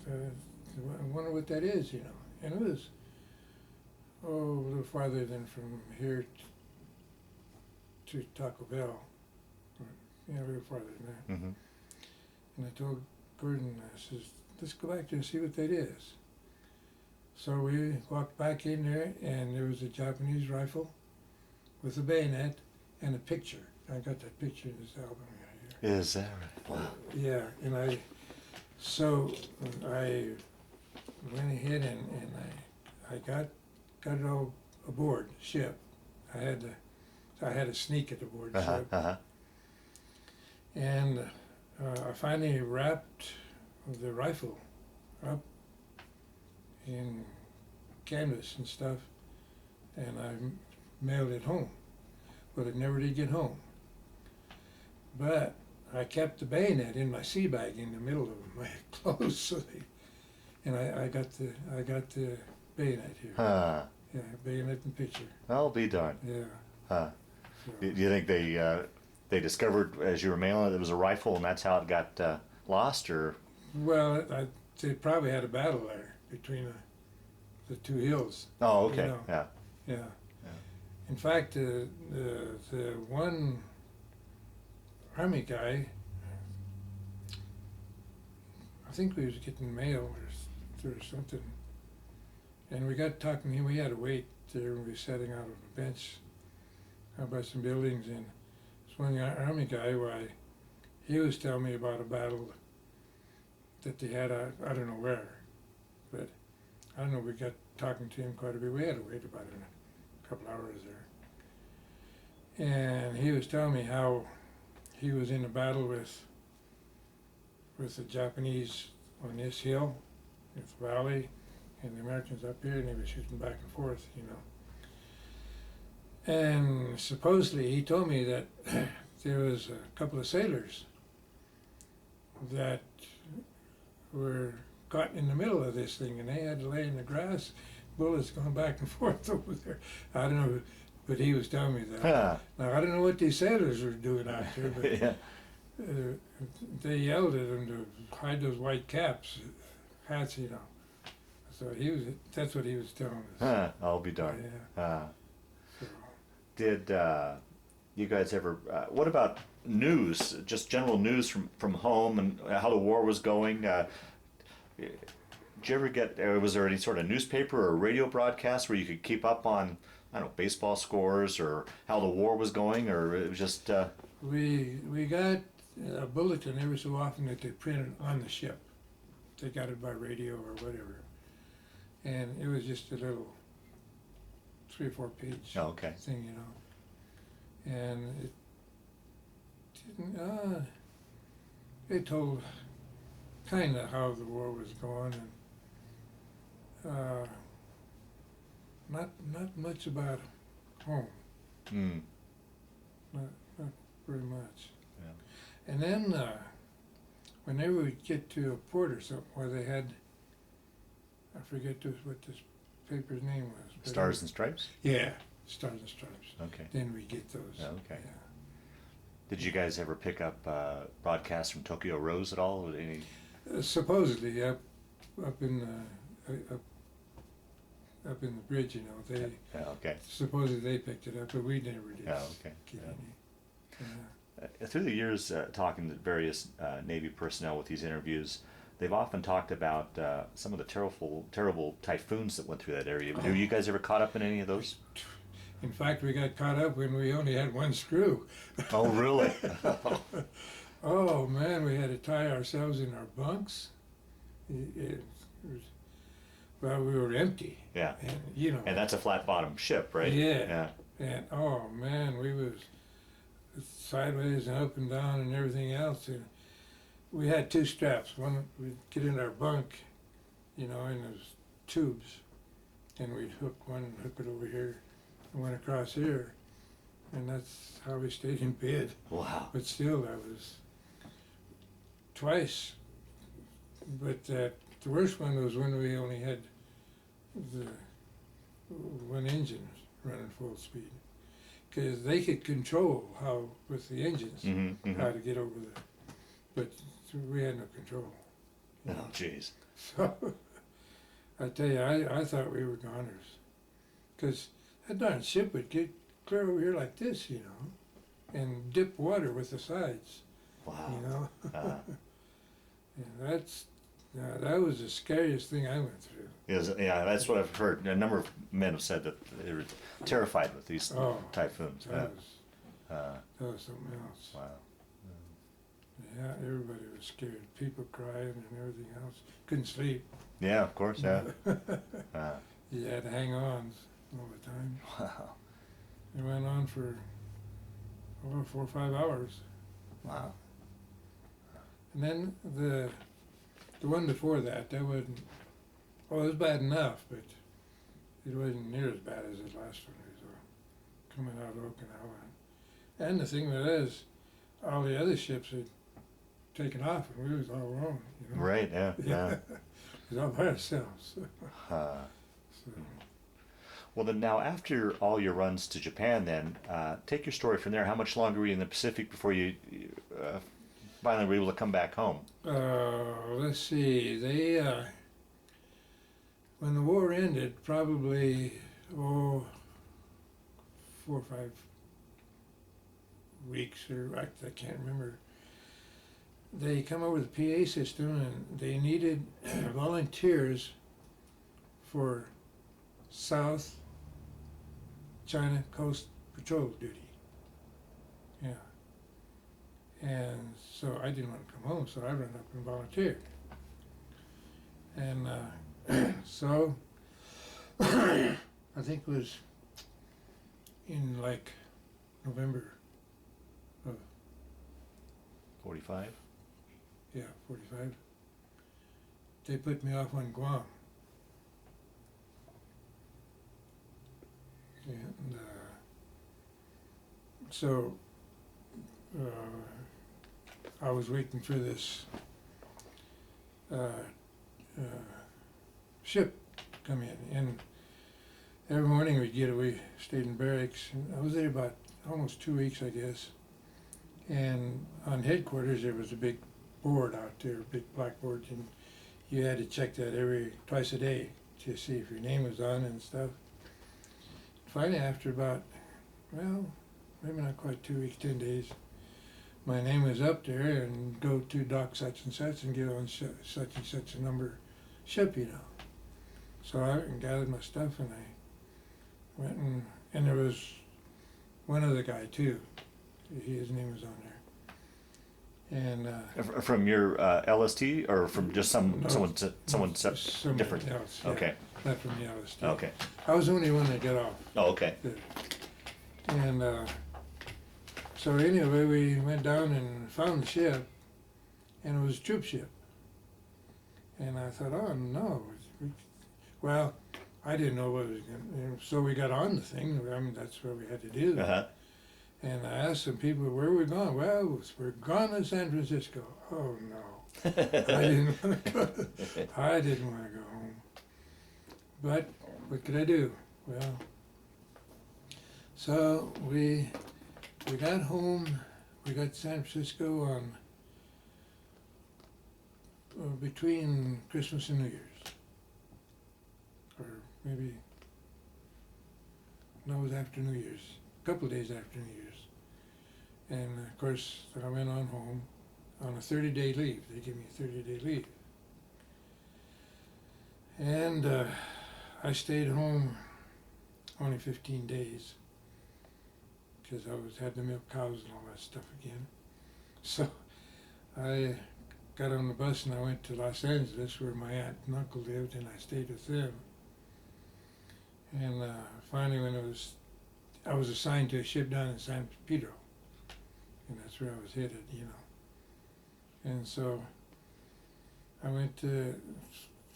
I wonder what that is, you know. And it was, a little farther than from here to Taco Bell. Yeah, a little farther than that. Mm-hmm. And I told Gordon, I says, let's go back there and see what that is. So we walked back in there, and there was a Japanese rifle with a bayonet and a picture. I got that picture in this album right here. Is that right? Wow. Yeah, and so I went ahead and I got it all aboard ship. I had to sneak it aboard ship. And I finally wrapped the rifle up in canvas and stuff, and I mailed it home. But it never did get home. But I kept the bayonet in my sea bag in the middle of my clothes, and I got the bayonet here. Yeah, bayonet and pitcher. I'll be darned. Yeah. Huh. So, Do you think they discovered as you were mailing it was a rifle and that's how it got lost, or? well, they probably had a battle there between the two hills. Oh, You okay. know. Yeah. Yeah. Yeah. In fact, the one army guy, I think we was getting mail or something, and we got talking to him. We had to wait there when we were sitting out on a bench out by some buildings, and this one army guy, why, he was telling me about a battle that they had, I don't know where, but I don't know, we got talking to him quite a bit. We had to wait about a couple hours there. And he was telling me how he was in a battle with the Japanese on this hill, this valley, and the Americans up here, and they were shooting back and forth, you know. And supposedly he told me that there was a couple of sailors that were caught in the middle of this thing, and they had to lay in the grass, bullets going back and forth over there. I don't know, but he was telling me that. Huh. Now, I don't know what these sailors were doing out there, but Yeah. they yelled at them to hide those white caps, hats, you know. So that's what he was telling us. Huh. I'll be darned. Yeah. So, Did you guys ever? What about news? Just general news from home and how the war was going. Did you ever get? Was there any sort of newspaper or radio broadcast where you could keep up on, I don't know, baseball scores or how the war was going, or it was just? we got a bulletin every so often that they printed on the ship. They got it by radio or whatever, and it was just a little 3 or 4 page Oh, okay. thing, you know. And it didn't. It told kind of how the war was going, and not much about home. Mm. Not very much. Yeah. And then whenever we get to a port or something where they had, I forget what this paper's name was. but Stars and Stripes. Yeah, Stars and Stripes. Okay. Then we get those. Okay. Yeah. Did you guys ever pick up broadcasts from Tokyo Rose at all? Any? Supposedly up in up in the bridge, you know, they Yeah. Okay. supposedly they picked it up, but we never did. Oh, okay. Get Yeah. any. Yeah. Through the years, talking to various Navy personnel with these interviews, they've often talked about some of the terrible typhoons that went through that area. Have you guys ever caught up in any of those? In fact, we got caught up when we only had one screw. Oh, really? Oh man, we had to tie ourselves in our bunks. It was, well, we were empty. Yeah. And you know. And that's a flat bottom ship, right? Yeah. And oh man, we was sideways and up and down and everything else. And we had 2 straps. One, we'd get in our bunk, you know, and there's tubes, and we'd hook one and hook it over here, and went across here, and that's how we stayed in bed. Wow. But still, that was twice. But the worst one was when we only had the one engine running full speed, because they could control how with the engines how to get over there, but we had no control. Oh, jeez. So I tell you, I thought we were goners, because that darn ship would get clear over here like this, you know, and dip water with the sides. Wow. You know. And that was the scariest thing I went through. Yeah, that's what I've heard. A number of men have said that they were terrified with these typhoons. That was something else. Wow. Yeah, everybody was scared. People crying and everything else. Couldn't sleep. Yeah, of course. Yeah. You had to hang on all the time. Wow. It went on for 4 or 5 hours. Wow. And then the one before that wasn't. Well, it was bad enough, but it wasn't near as bad as the last one. It was coming out of Okinawa. And the thing that is, all the other ships had taken off, and we was all alone. You know? Right. Yeah. Yeah. It was all by ourselves. So, Well, then now after all your runs to Japan, then take your story from there. How much longer were you in the Pacific before you finally were able to come back home? Let's see. They when the war ended, probably 4 or 5 weeks, or I can't remember. They come over the PA system, and they needed volunteers for South China Coast Patrol duty. Yeah. And so I didn't want to come home, so I ran up and volunteered. And so I think it was in like November of 45? 45. They put me off on Guam. And so I was waiting for this ship to come in, and every morning we'd get away, stayed in barracks, and I was there about almost 2 weeks, I guess. And on headquarters there was a big board out there, a big blackboard, and you had to check that twice a day to see if your name was on and stuff. Finally, after about, well, maybe not quite 2 weeks, 10 days, my name was up there, and go to dock such and such and get on such and such a number ship, you know. So I went and gathered my stuff, and I went and there was one other guy too. His name was on there. And From your LST, or from just someone somebody different? else, yeah. Okay. Not from the LST. Okay. I was the only one that got off. Oh, okay. And so anyway, we went down and found the ship, and it was a troop ship. And I thought, oh no. Well, I didn't know what it was going to, so we got on the thing. I mean, that's what we had to do. Uh-huh. And I asked some people, where are we going? Well, we're going to San Francisco. Oh no. I didn't want to go. I didn't want to go home. But what could I do? Well, so we got home. We got to San Francisco on between Christmas and New Year's, or maybe no, it was after New Year's. A couple of days after New Year's. And of course, I went on home on a 30-day leave. They gave me a 30-day leave. And I stayed home only 15 days because I had to milk cows and all that stuff again. So I got on the bus and I went to Los Angeles, where my aunt and uncle lived, and I stayed with them. And finally, when I was assigned to a ship down in San Pedro, and that's where I was headed, you know. And so I went to,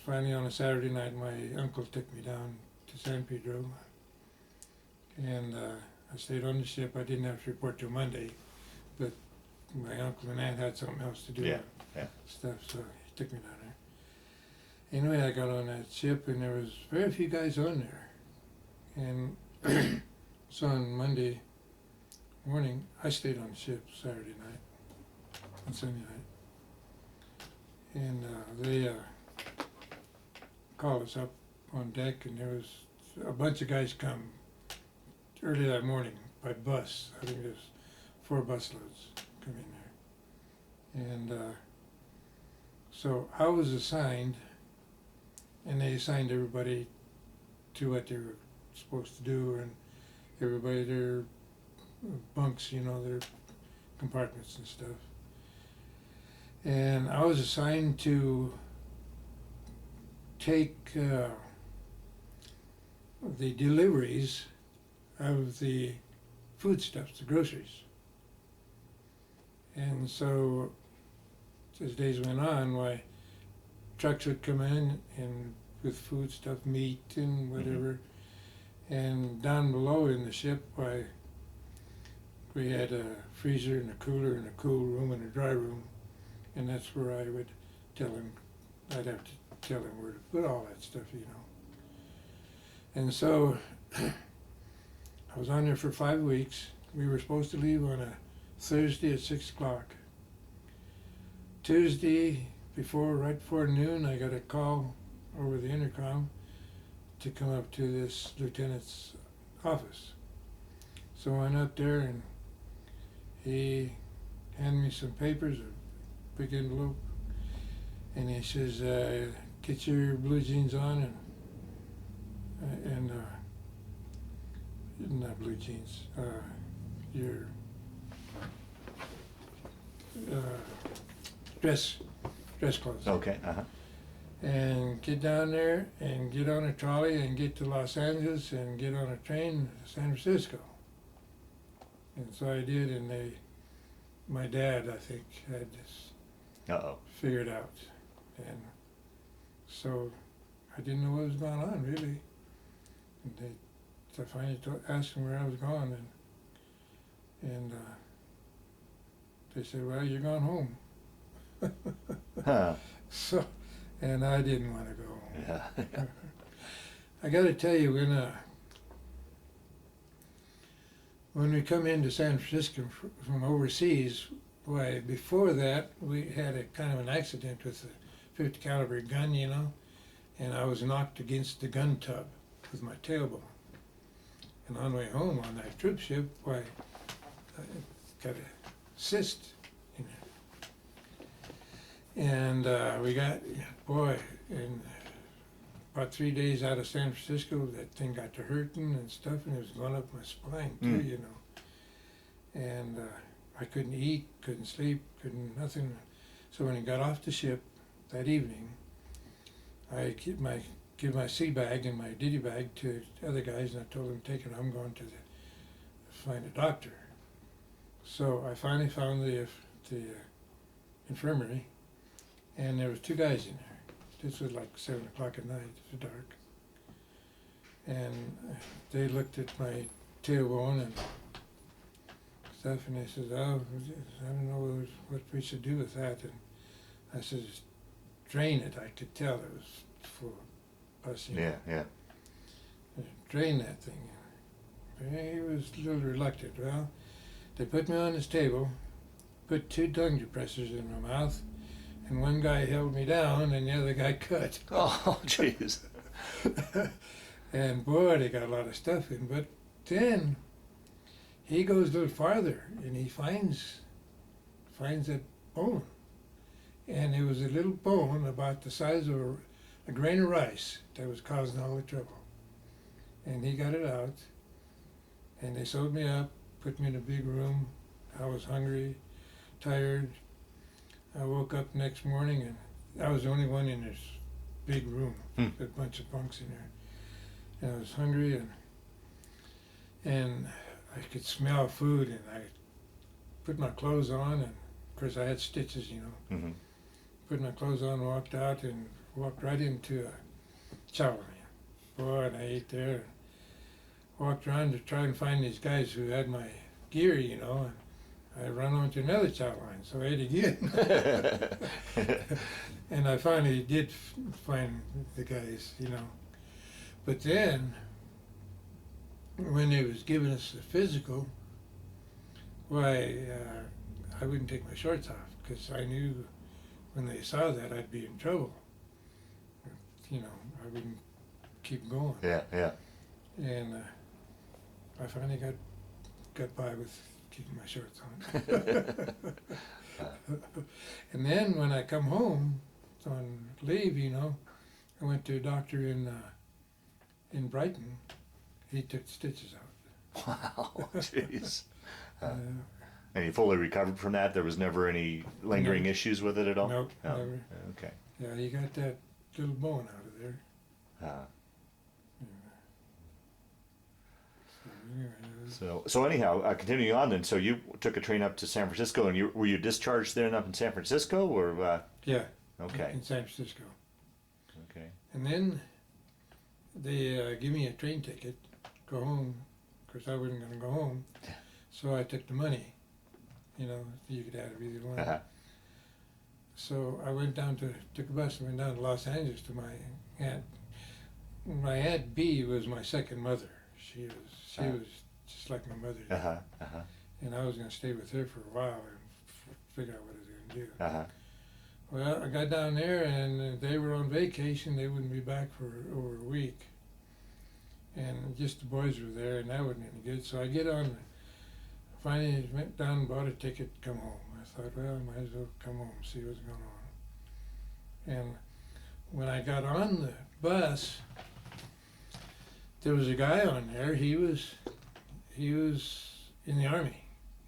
finally on a Saturday night, my uncle took me down to San Pedro, and I stayed on the ship. I didn't have to report till Monday, but my uncle and aunt had something else to do, Yeah. stuff, so he took me down there. Anyway, I got on that ship, and there was very few guys on there. And so on Monday morning, I stayed on the ship Saturday night and Sunday night. And they called us up on deck, and there was a bunch of guys come early that morning by bus. I think there was 4 busloads come in there. And so I was assigned, and they assigned everybody to what they were supposed to do, and everybody their bunks, you know, their compartments and stuff. And I was assigned to take the deliveries of the foodstuffs, the groceries. And so as days went on, why trucks would come in and with food stuff, meat and whatever. And down below in the ship, why we had a freezer and a cooler and a cool room and a dry room, and that's where I would tell him, I'd have to tell him where to put all that stuff, you know. And so I was on there for 5 weeks. We were supposed to leave on a Thursday at 6 o'clock. Tuesday, right before noon, I got a call over the intercom to come up to this lieutenant's office. So I went up there and he handed me some papers, a big envelope, and he says, get your blue jeans on and not blue jeans, your dress clothes. Okay. And get down there and get on a trolley and get to Los Angeles and get on a train to San Francisco. And so I did, and my dad, I think, had this figured out. And so I didn't know what was going on, really. And I finally asked them where I was going, and they said, well, you're going home. Huh. So, and I didn't want to go home. Yeah. I got to tell you, when we come into San Francisco from overseas, why, before that, we had a kind of an accident with a 50 caliber gun, you know, and I was knocked against the gun tub with my tailbone. And on the way home on that troop ship, why, I got a cyst in it. And we got, boy, in about 3 days out of San Francisco, that thing got to hurting and stuff, and it was going up my spine too, you know. And I couldn't eat, couldn't sleep, nothing. So when I got off the ship that evening, I give my sea bag and my ditty bag to the other guys, and I told them, take it, I'm going to find a doctor. So I finally found the infirmary, and there was 2 guys in there. This was like 7 o'clock at night, it was dark. And they looked at my tailbone and stuff, and they said, oh, I don't know what we should do with that. And I said, just drain it. I could tell it was full of pus. Yeah. Drain that thing. He was a little reluctant. Well, they put me on this table, put 2 tongue depressors in my mouth, and one guy held me down and the other guy cut. Oh, jeez. And boy, they got a lot of stuff in. But then he goes a little farther and he finds that bone. And it was a little bone about the size of a grain of rice that was causing all the trouble. And he got it out, and they sewed me up, put me in a big room. I was hungry, tired. I woke up next morning, and I was the only one in this big room, a bunch of bunks in there. And I was hungry, and I could smell food, and I put my clothes on, and of course I had stitches, you know. Mm-hmm. Put my clothes on, walked out, and walked right into a chow line. Boy, and I ate there, and walked around to try and find these guys who had my gear, you know, and I run onto another chow line, so I ate again. And I finally did find the guys, you know. But then, when they was giving us the physical, why, I wouldn't take my shorts off, because I knew when they saw that I'd be in trouble. You know, I wouldn't keep going. Yeah. And I finally got by with keeping my shorts on. And then when I come home on leave, you know, I went to a doctor in Brighton. He took the stitches out. Wow, jeez. And you fully recovered from that? There was never any lingering issues with it at all? Nope, Oh, never. okay. Yeah, he got that little bone out of there. So anyhow, continuing on then, so you took a train up to San Francisco, and were you discharged then up in San Francisco, or? Yeah. Okay. In San Francisco. Okay. And then they give me a train ticket, go home. Of course, I wasn't going to go home, so I took the money. You know, you could have either one. Uh-huh. So I took a bus and went down to Los Angeles to my aunt. My Aunt B was my second mother. She was just like my mother did. Uh-huh. Uh-huh. And I was going to stay with her for a while and figure out what I was going to do. Uh-huh. Well, I got down there and they were on vacation. They wouldn't be back for over a week. And just the boys were there, and that wasn't any good. So I get on, finally went down and bought a ticket to come home. I thought, well, I might as well come home and see what's going on. And when I got on the bus, there was a guy on there. He was in the Army,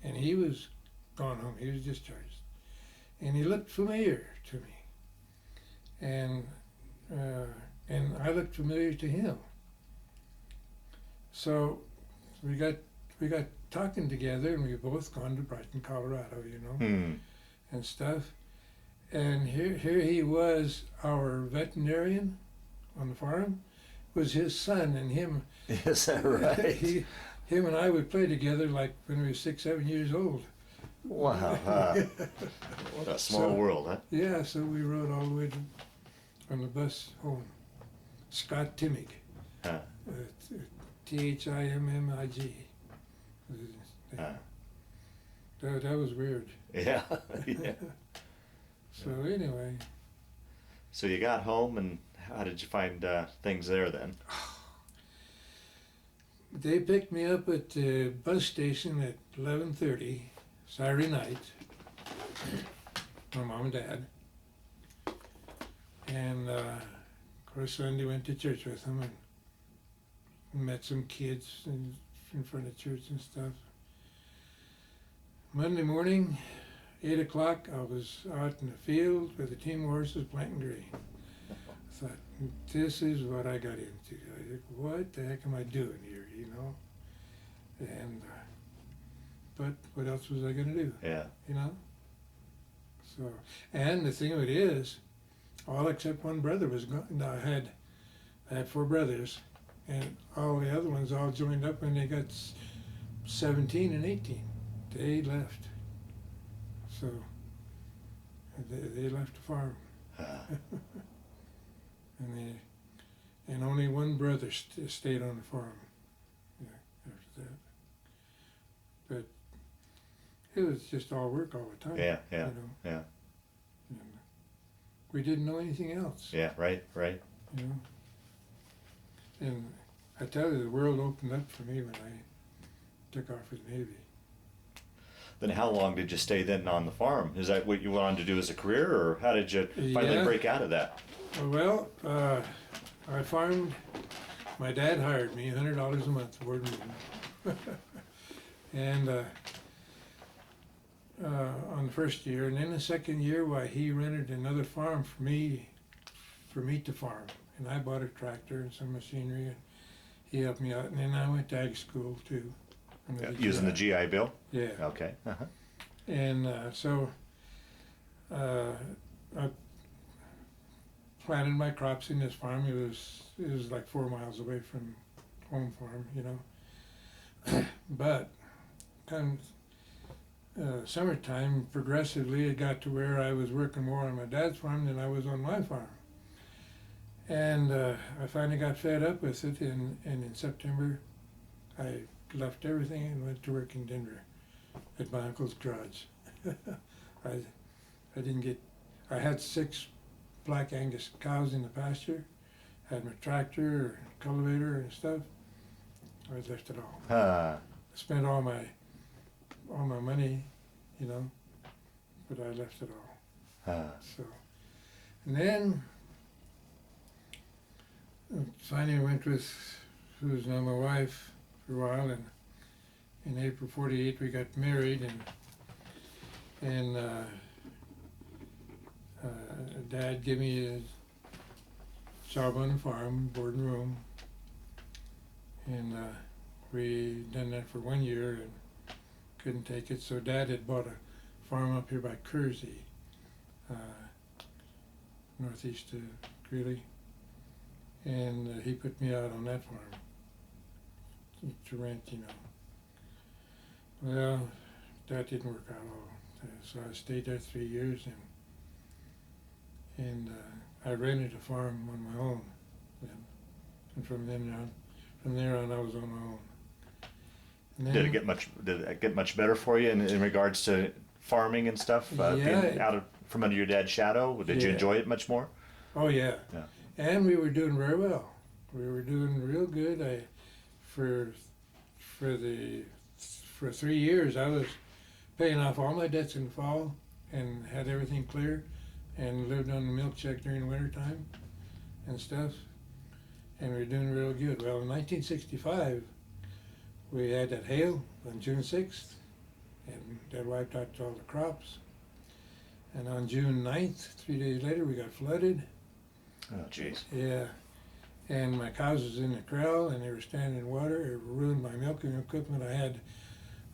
and he was gone home. He was discharged. And he looked familiar to me. And I looked familiar to him. So we got talking together, and we both gone to Brighton, Colorado, you know, and stuff. And here he was, our veterinarian on the farm, was his son, and him. Is that right? Him and I would play together like when we were 6, 7 years old. Wow. What a small world, huh? Yeah, so we rode all the way on the bus home. Scott Timmig. Timmig. That was weird. Yeah. Yeah. So anyway. So you got home, and how did you find things there then? They picked me up at the bus station at 11:30 Saturday night. My mom and dad. And of course Sunday went to church with them and met some kids in front of church and stuff. Monday morning, 8 o'clock, I was out in the field with a team of horses planting grain. I thought, this is what I got into. I said, what the heck am I doing here, you know? And, but what else was I going to do? Yeah. You know? So, and the thing of it is, all except one brother was gone. No, I had 4 brothers, and all the other ones all joined up when they got 17 and 18. They left. So they left the farm. And only one brother stayed on the farm after that. But it was just all work all the time. Yeah, yeah, you know? yeah. And we didn't know anything else. Yeah, right. You know? And I tell you, the world opened up for me when I took off with the Navy. Then how long did you stay then on the farm? Is that what you wanted to do as a career, or how did you finally break out of that? Well, I farmed. My dad hired me $100 a month, board and room. And on the first year, and then the second year, why, he rented another farm for me to farm. And I bought a tractor and some machinery, and he helped me out. And then I went to ag school too. Using the GI Bill? Yeah. Okay. Uh-huh. And so I planted my crops in this farm. It was like 4 miles away from home farm, you know. But come summertime, progressively it got to where I was working more on my dad's farm than I was on my farm. And I finally got fed up with it, and in September I left everything and went to work in Denver at my uncle's garage. I had 6 black Angus cows in the pasture, had my tractor, cultivator and stuff. I left it all. I spent all my money, you know, but I left it all. So, and then finally went with who's now my wife for a while, and in April '48 we got married, and Dad gave me a job on the farm, board and room, and we done that for 1 year and couldn't take it. So Dad had bought a farm up here by Kersey, northeast of Greeley, and he put me out on that farm to rent, you know. Well, that didn't work out at all. So I stayed there 3 years, and I rented a farm on my own then. And from then on, from there on, I was on my own. And Did then- it get much better for you in regards to farming and stuff? Yeah. Being out from under your dad's shadow? Did you Yeah. enjoy it much more? Oh yeah. Yeah. And we were doing very well. We were doing real good. For 3 years, I was paying off all my debts in the fall and had everything clear, and lived on the milk check during the winter time and stuff. And we were doing real good. Well, in 1965, we had that hail on June 6th, and that wiped out all the crops. And on June 9th, 3 days later, we got flooded. Oh, jeez. Yeah, and my cows was in the corral and they were standing in water. It ruined my milking equipment. I had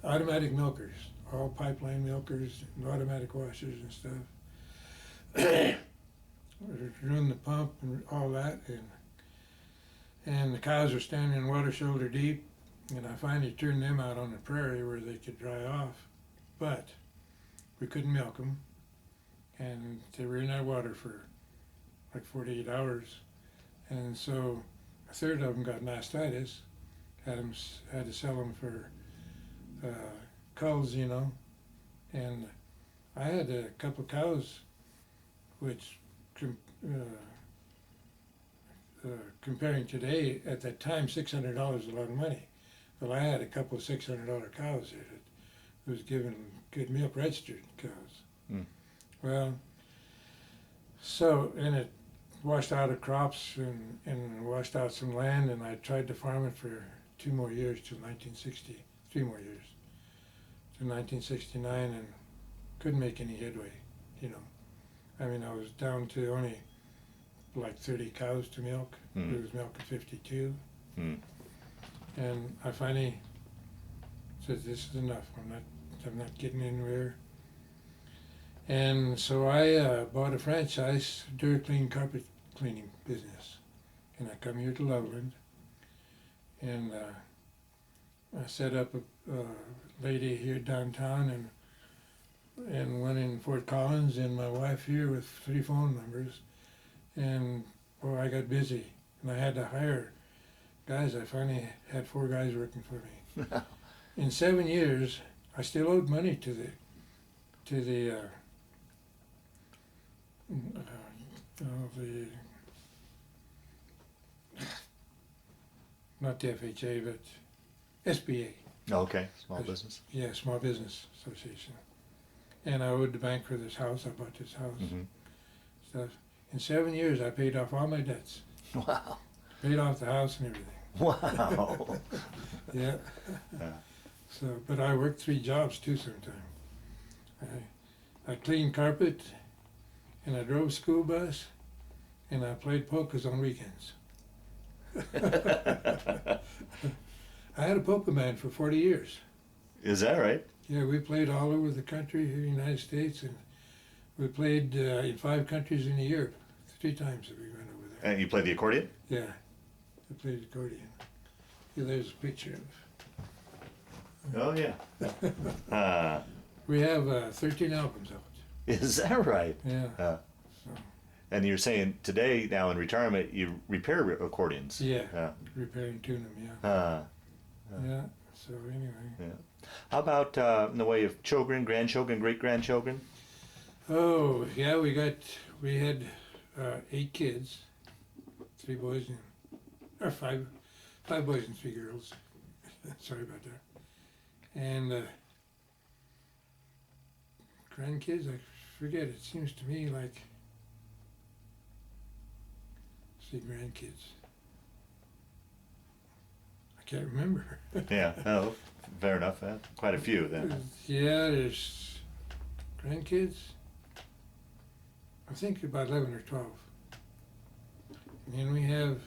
automatic milkers, all pipeline milkers, and automatic washers and stuff. It ruined the pump and all that, and the cows were standing in water shoulder deep. And I finally turned them out on the prairie where they could dry off, but we couldn't milk them, and they were in that water for like 48 hours, and so a third of them got mastitis. Had to sell them for culls, you know, and I had a couple of cows, which comparing today, at that time, $600 was a lot of money. Well, I had a couple of $600 cows that was giving good milk, registered cows. Mm. Well, so, and it washed out the crops and washed out some land, and I tried to farm it for 2 more years till 1960, 3 more years, to 1969, and couldn't make any headway, you know. I mean, I was down to only like 30 cows to milk. Mm. There was milk at 52. Mm. And I finally said, this is enough. I'm not getting anywhere. And so I bought a franchise, DuraClean carpet cleaning business. And I come here to Loveland, and I set up a lady here downtown, and one in Fort Collins, and my wife here with 3 phone numbers. And boy, I got busy, and I had to hire guys. I finally had 4 guys working for me. In 7 years, I still owed money to the not the FHA, but SBA. Okay, small business. Yeah, Small Business Association. And I owed the bank for this house. I bought this house, Mm-hmm. stuff. In 7 years, I paid off all my debts. Wow. Paid off the house and everything. Wow. Yeah. Yeah. So, but I worked 3 jobs too sometime. I cleaned carpet, and I drove school bus, and I played polkas on weekends. I had a polka band for 40 years. Is that right? Yeah, we played all over the country here in the United States, and we played in 5 countries in a year. 3 times that we went over there. And you play the accordion? Yeah, I played accordion. Yeah, there's a picture of. Oh, yeah. We have 13 albums out. Is that right? Yeah. Uh, So, and you're saying today, now in retirement, you repair accordions. yeah, repair and tune them. Yeah. Yeah. So anyway. Yeah. How about in the way of children, grandchildren, great-grandchildren? Oh yeah, we had 8 kids, 3 boys and or 5 boys and 3 girls. Sorry about that. And grandkids, I forget. It seems to me like, see, grandkids. I can't remember. Yeah. Oh, fair enough. Quite a few then. Yeah, there's grandkids. I think about 11 or 12. And then we have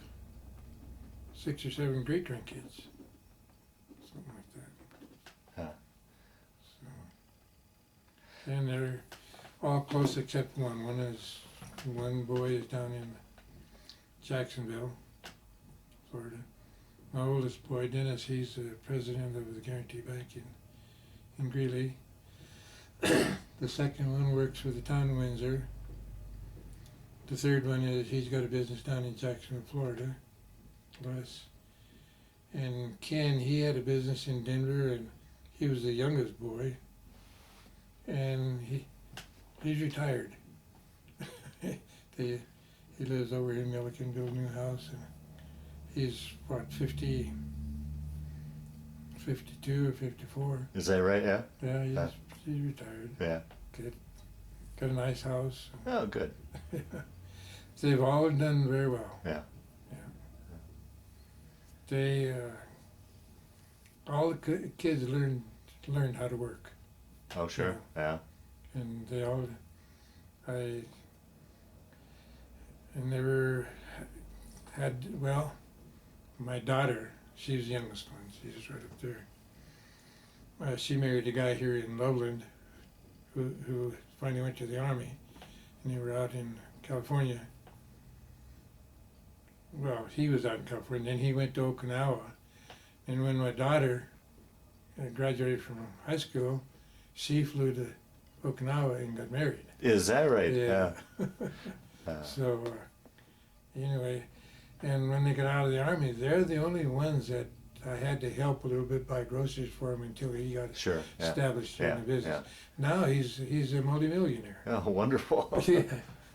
6 or 7 great grandkids. Something like that. Huh. So, and they're all close except one. One boy is down in Jacksonville, Florida. My oldest boy, Dennis, he's the president of the Guarantee Bank in Greeley. The second one works for the town of Windsor. The third one is he's got a business down in Jacksonville, Florida, Les. And Ken, he had a business in Denver, and he was the youngest boy, and he's retired. He lives over in Milliken, built a new house, and he's what, 50, 52 or 54. Is that right? Yeah. Yeah, he's retired. Yeah. Got a nice house. Oh, good. They've all done very well. Yeah. They all the kids learned how to work, Oh, sure. Yeah. and they all never had, well, my daughter, she's the youngest one, she's right up there. She married a guy here in Loveland who finally went to the Army, and they were out in California. Well, he was out in California, then he went to Okinawa. And when my daughter graduated from high school, she flew to Okinawa and got married. Is that right? Yeah. So, anyway, and when they got out of the Army, they're the only ones that I had to help a little bit buy groceries for him until he got Sure. Yeah. established in the business. Yeah. Now he's a multimillionaire. Oh, wonderful. Yeah.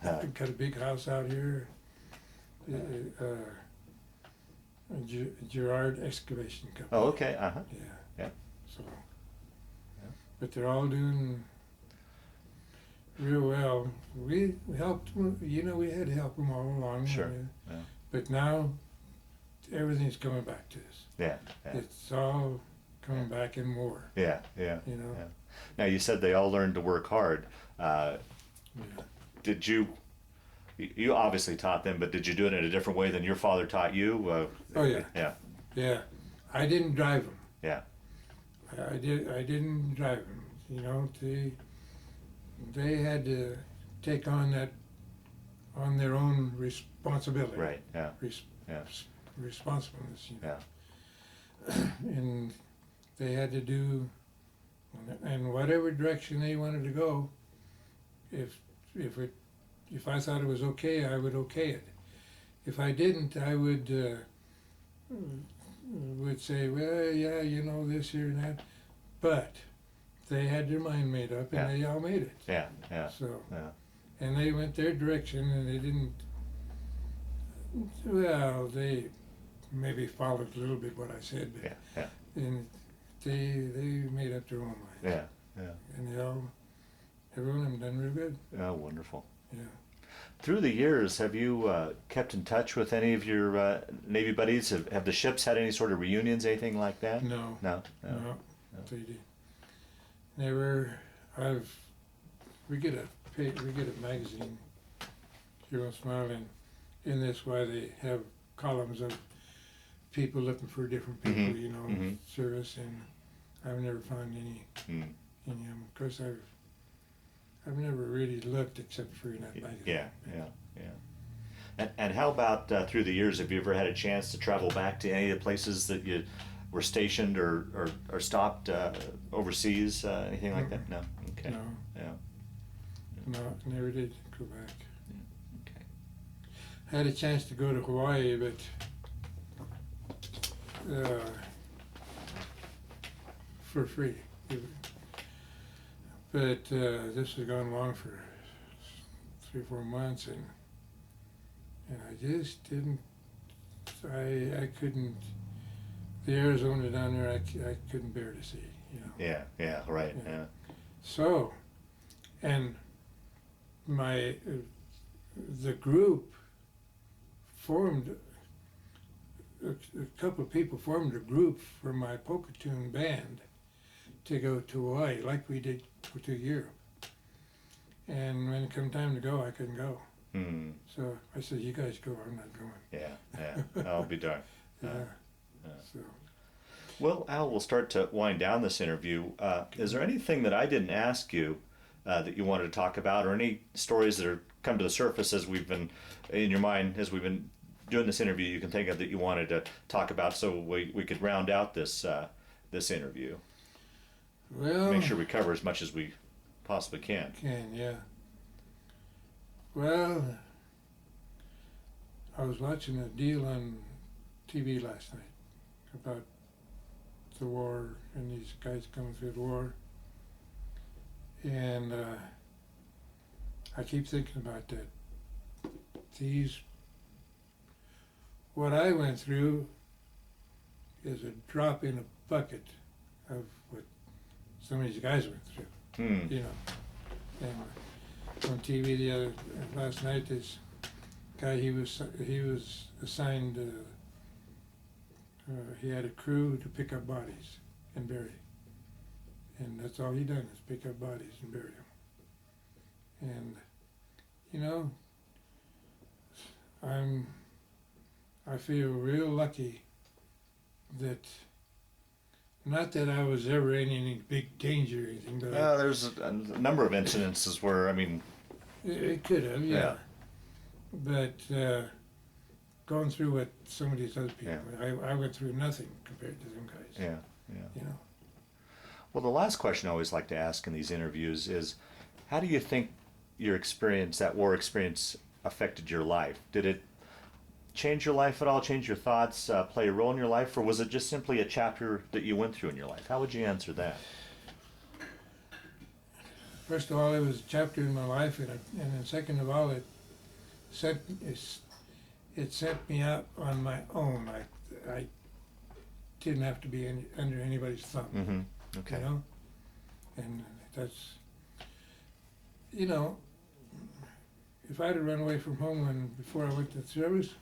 Yeah. Got a big house out here. Gerard Excavation Company. Oh, okay. Uh huh. Yeah. Yeah. So, Yeah. but they're all doing real well. We helped them, we had to help them all along. Sure. Yeah. But now everything's coming back to us. Yeah. Yeah. It's all coming back and more. Yeah. Yeah. You know. Yeah. Now you said they all learned to work hard. Yeah. Did you? You obviously taught them, but did you do it in a different way than your father taught you? Oh yeah. Yeah. Yeah. I didn't drive them. Yeah. I didn't drive them. They had to take on that on their own responsibility. Right. Yeah. Yeah. Responsibleness. Yeah. And they had to do, and whatever direction they wanted to go, if I thought it was okay, I would okay it. If I didn't, I would say, well, yeah, this here and that. But they had their mind made up, and Yeah. they all made it. Yeah. Yeah. So, Yeah. and they went their direction, and they didn't. Well, they maybe followed a little bit what I said, but Yeah. Yeah. and they made up their own mind. Yeah. Yeah. And everyone of them done real good. Oh, wonderful. Yeah. Through the years, have you kept in touch with any of your Navy buddies? Have the ships had any sort of reunions, anything like that? No. No. No. They did. Never. We get a magazine here on Smile, and in this why they have columns of people looking for different people, Mhm. service, and I've never found any. Mm. Of course, I've never really looked except for in that magazine. Yeah. Yeah. Yeah. And how about through the years? Have you ever had a chance to travel back to any of the places that you were stationed or stopped overseas? Anything like that? No. Okay. No. Yeah. No, never did go back. Okay. Had a chance to go to Hawaii, but for free. But this was going along for 3 or 4 months, and I just didn't. I couldn't. The Arizona down there, I couldn't bear to see. Yeah. Yeah. Right. Yeah. Yeah. So, and the group formed. A couple of people formed a group for my polka tune band to go to Hawaii, like we did to Europe. And when it come time to go, I couldn't go. Hmm. So I said, "You guys go. I'm not going." Yeah. Yeah. I'll be darned. Yeah. Yeah. So. Well, Al, we'll start to wind down this interview. Is there anything that I didn't ask you that you wanted to talk about, or any stories that are come to the surface as we've been in your mind as we've been doing this interview you can think of that you wanted to talk about, so we could round out this this interview? Well, Make sure we cover as much as we possibly can. yeah. Well, I was watching a deal on TV last night. about the war and these guys coming through the war. And I keep thinking about that. What I went through is a drop in a bucket of what some of these guys went through, you know. And on TV last night, this guy, he was assigned, he had a crew to pick up bodies and bury. And that's all he done, is pick up bodies and bury them. And, you know, I feel real lucky that, not that I was ever in any big danger or anything, but There's a number of incidences where, I mean, it could have, yeah. But going through what some of these other people, I went through nothing compared to them guys. yeah. You know. Well, the last question I always like to ask in these interviews is, how do you think your experience, that war experience, affected your life? Did it change your life at all, change your thoughts, play a role in your life, or was it just simply a chapter that you went through in your life? How would you answer that? First of all, it was a chapter in my life, and then second of all, it sent me out on my own. I didn't have to be under anybody's thumb. Mm-hmm. Okay. You know, and that's, you know, if I'd have run away from home before I went to the service,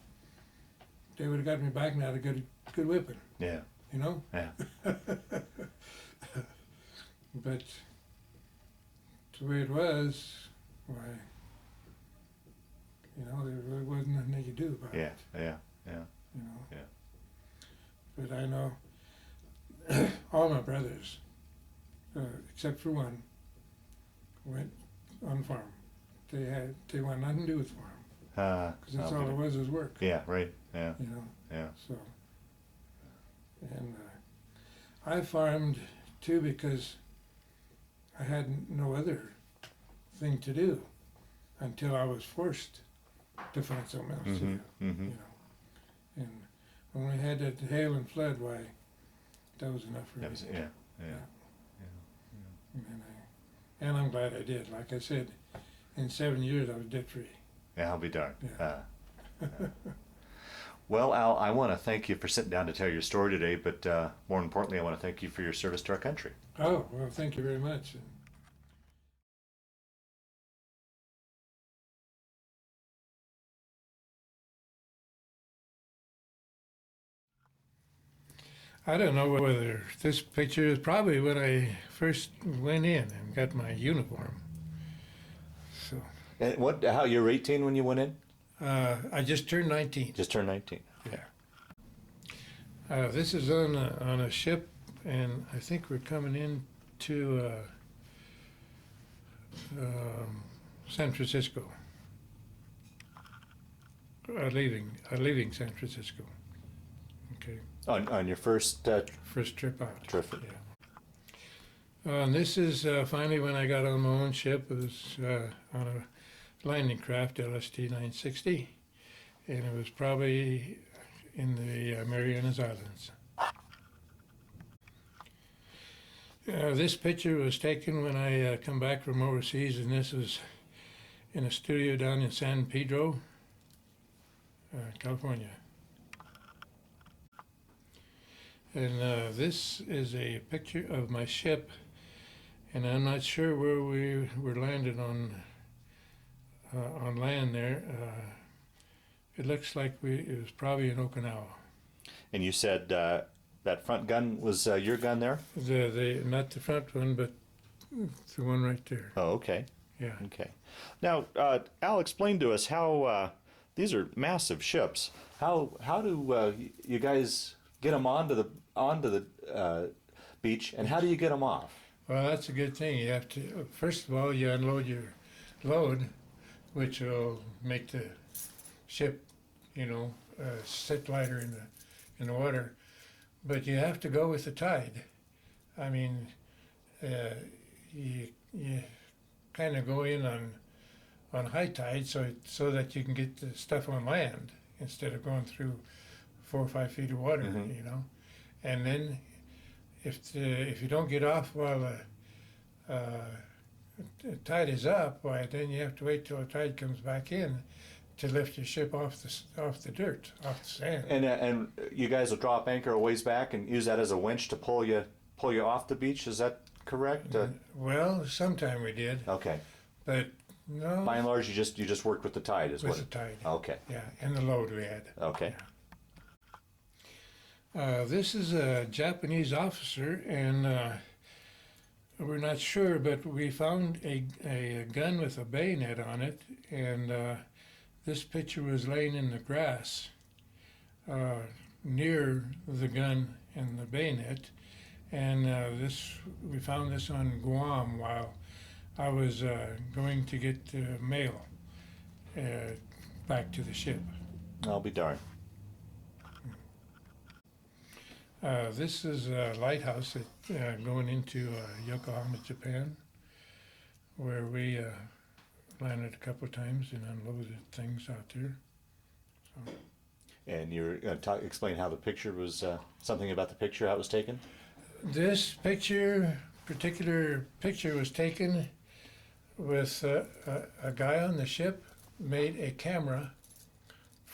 they would have got me back and I'd have got a good whipping. Yeah. You know. Yeah. But the way it was, why, you know, there really wasn't nothing they could do about it. Yeah. You know. Yeah. But I know all my brothers, except for one, went on the farm. They wanted nothing to do with the farm, because that's all it was work. Yeah, right. Yeah. You know. Yeah. So, and I farmed too because I had no other thing to do until I was forced to find something else to do. Mm-hmm. You know, and when we had that hail and flood, why, that was enough for me. Yeah. And I'm glad I did. Like I said, in 7 years I was debt free. Yeah, I'll be darned. Yeah. Well, Al, I want to thank you for sitting down to tell your story today, but more importantly, I want to thank you for your service to our country. Oh, well, thank you very much. I don't know whether this picture is probably when I first went in and got my uniform. So. And how you were 18 when you went in? I just turned 19. Just turned 19. Yeah. This is on a ship, and I think we're coming into San Francisco. Leaving San Francisco. Okay. On your first First trip out. Terrific. Yeah. And this is finally when I got on my own ship. It was on a landing craft, LST 960, and it was probably in the Marianas Islands. This picture was taken when I come back from overseas, and this was in a studio down in San Pedro, California. And this is a picture of my ship, and I'm not sure where we were landed on land there. It looks like it was probably in Okinawa. And you said that front gun was your gun there? Not the front one, but the one right there. Oh, okay. Yeah. Okay. Now, Al, explain to us how these are massive ships. How do you guys get them onto the beach, and how do you get them off? Well, that's a good thing. You have to, first of all, you unload your load, which will make the ship, sit lighter in the water. But you have to go with the tide. I mean, you kind of go in on high tide so that you can get the stuff on land instead of going through 4 or 5 feet of water, Mm-hmm. and then if you don't get off while the tide is up, why then you have to wait till the tide comes back in to lift your ship off the dirt, off the sand. And you guys will drop anchor a ways back and use that as a winch to pull you off the beach. Is that correct? Well, sometime we did, Okay. but no. By and large, you just worked with the tide, is with what? the tide. Okay. Yeah, and the load we had. Okay. This is a Japanese officer, and we're not sure, but we found a gun with a bayonet on it, and this picture was laying in the grass near the gun and the bayonet, and we found this on Guam while I was going to get mail back to the ship. I'll be darned. This is a lighthouse going into Yokohama, Japan, where we landed a couple of times and unloaded things out there. So. And you're going to explain how the picture was, something about the picture, how it was taken? This particular picture was taken with a guy on the ship made a camera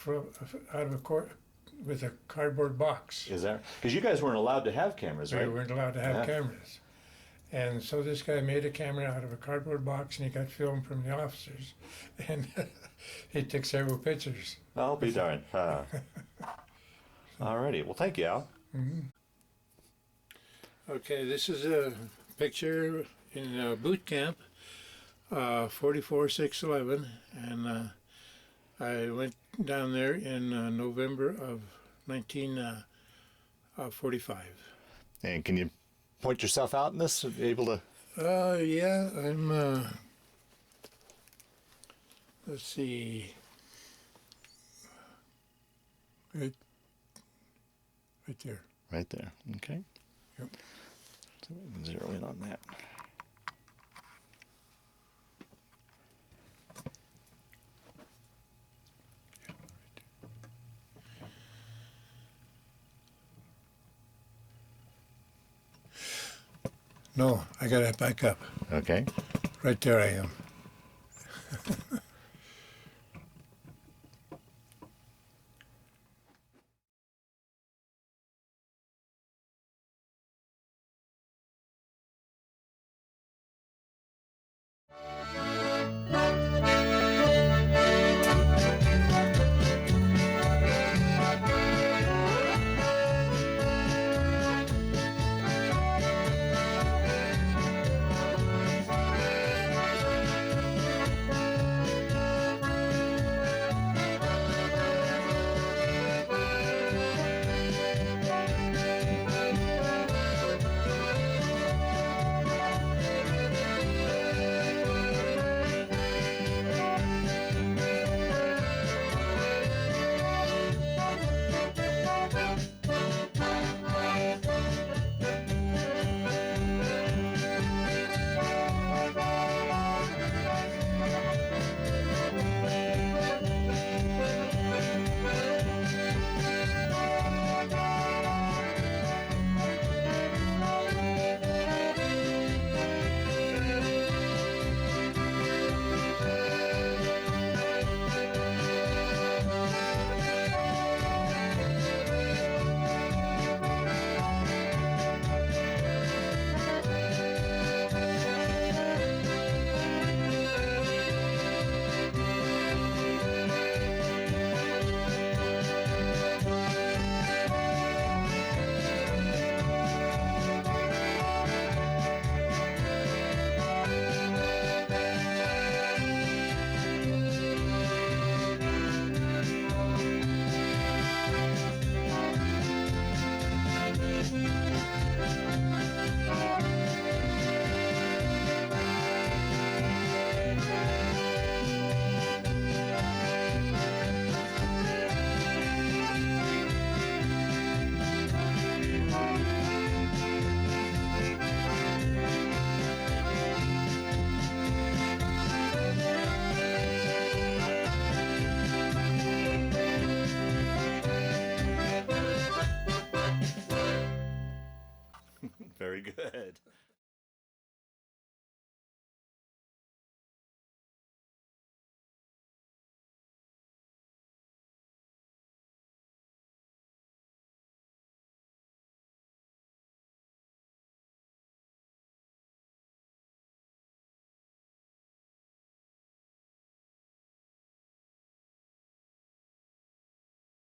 with a cardboard box. Is that because you guys weren't allowed to have cameras, right? We weren't allowed to have Yeah. cameras. And so this guy made a camera out of a cardboard box, and he got film from the officers. And he took several pictures. I'll be darned. Alrighty. Well, thank you, Al. Mm-hmm. Okay, this is a picture in boot camp, 44-6-11, and I went down there in November of 1945. And can you point yourself out in this? Able to? Yeah, I'm. Let's see. Right there. Right there. Okay. Yep. So we can zero in on that. No, I got it back up. Okay. Right there I am. very good.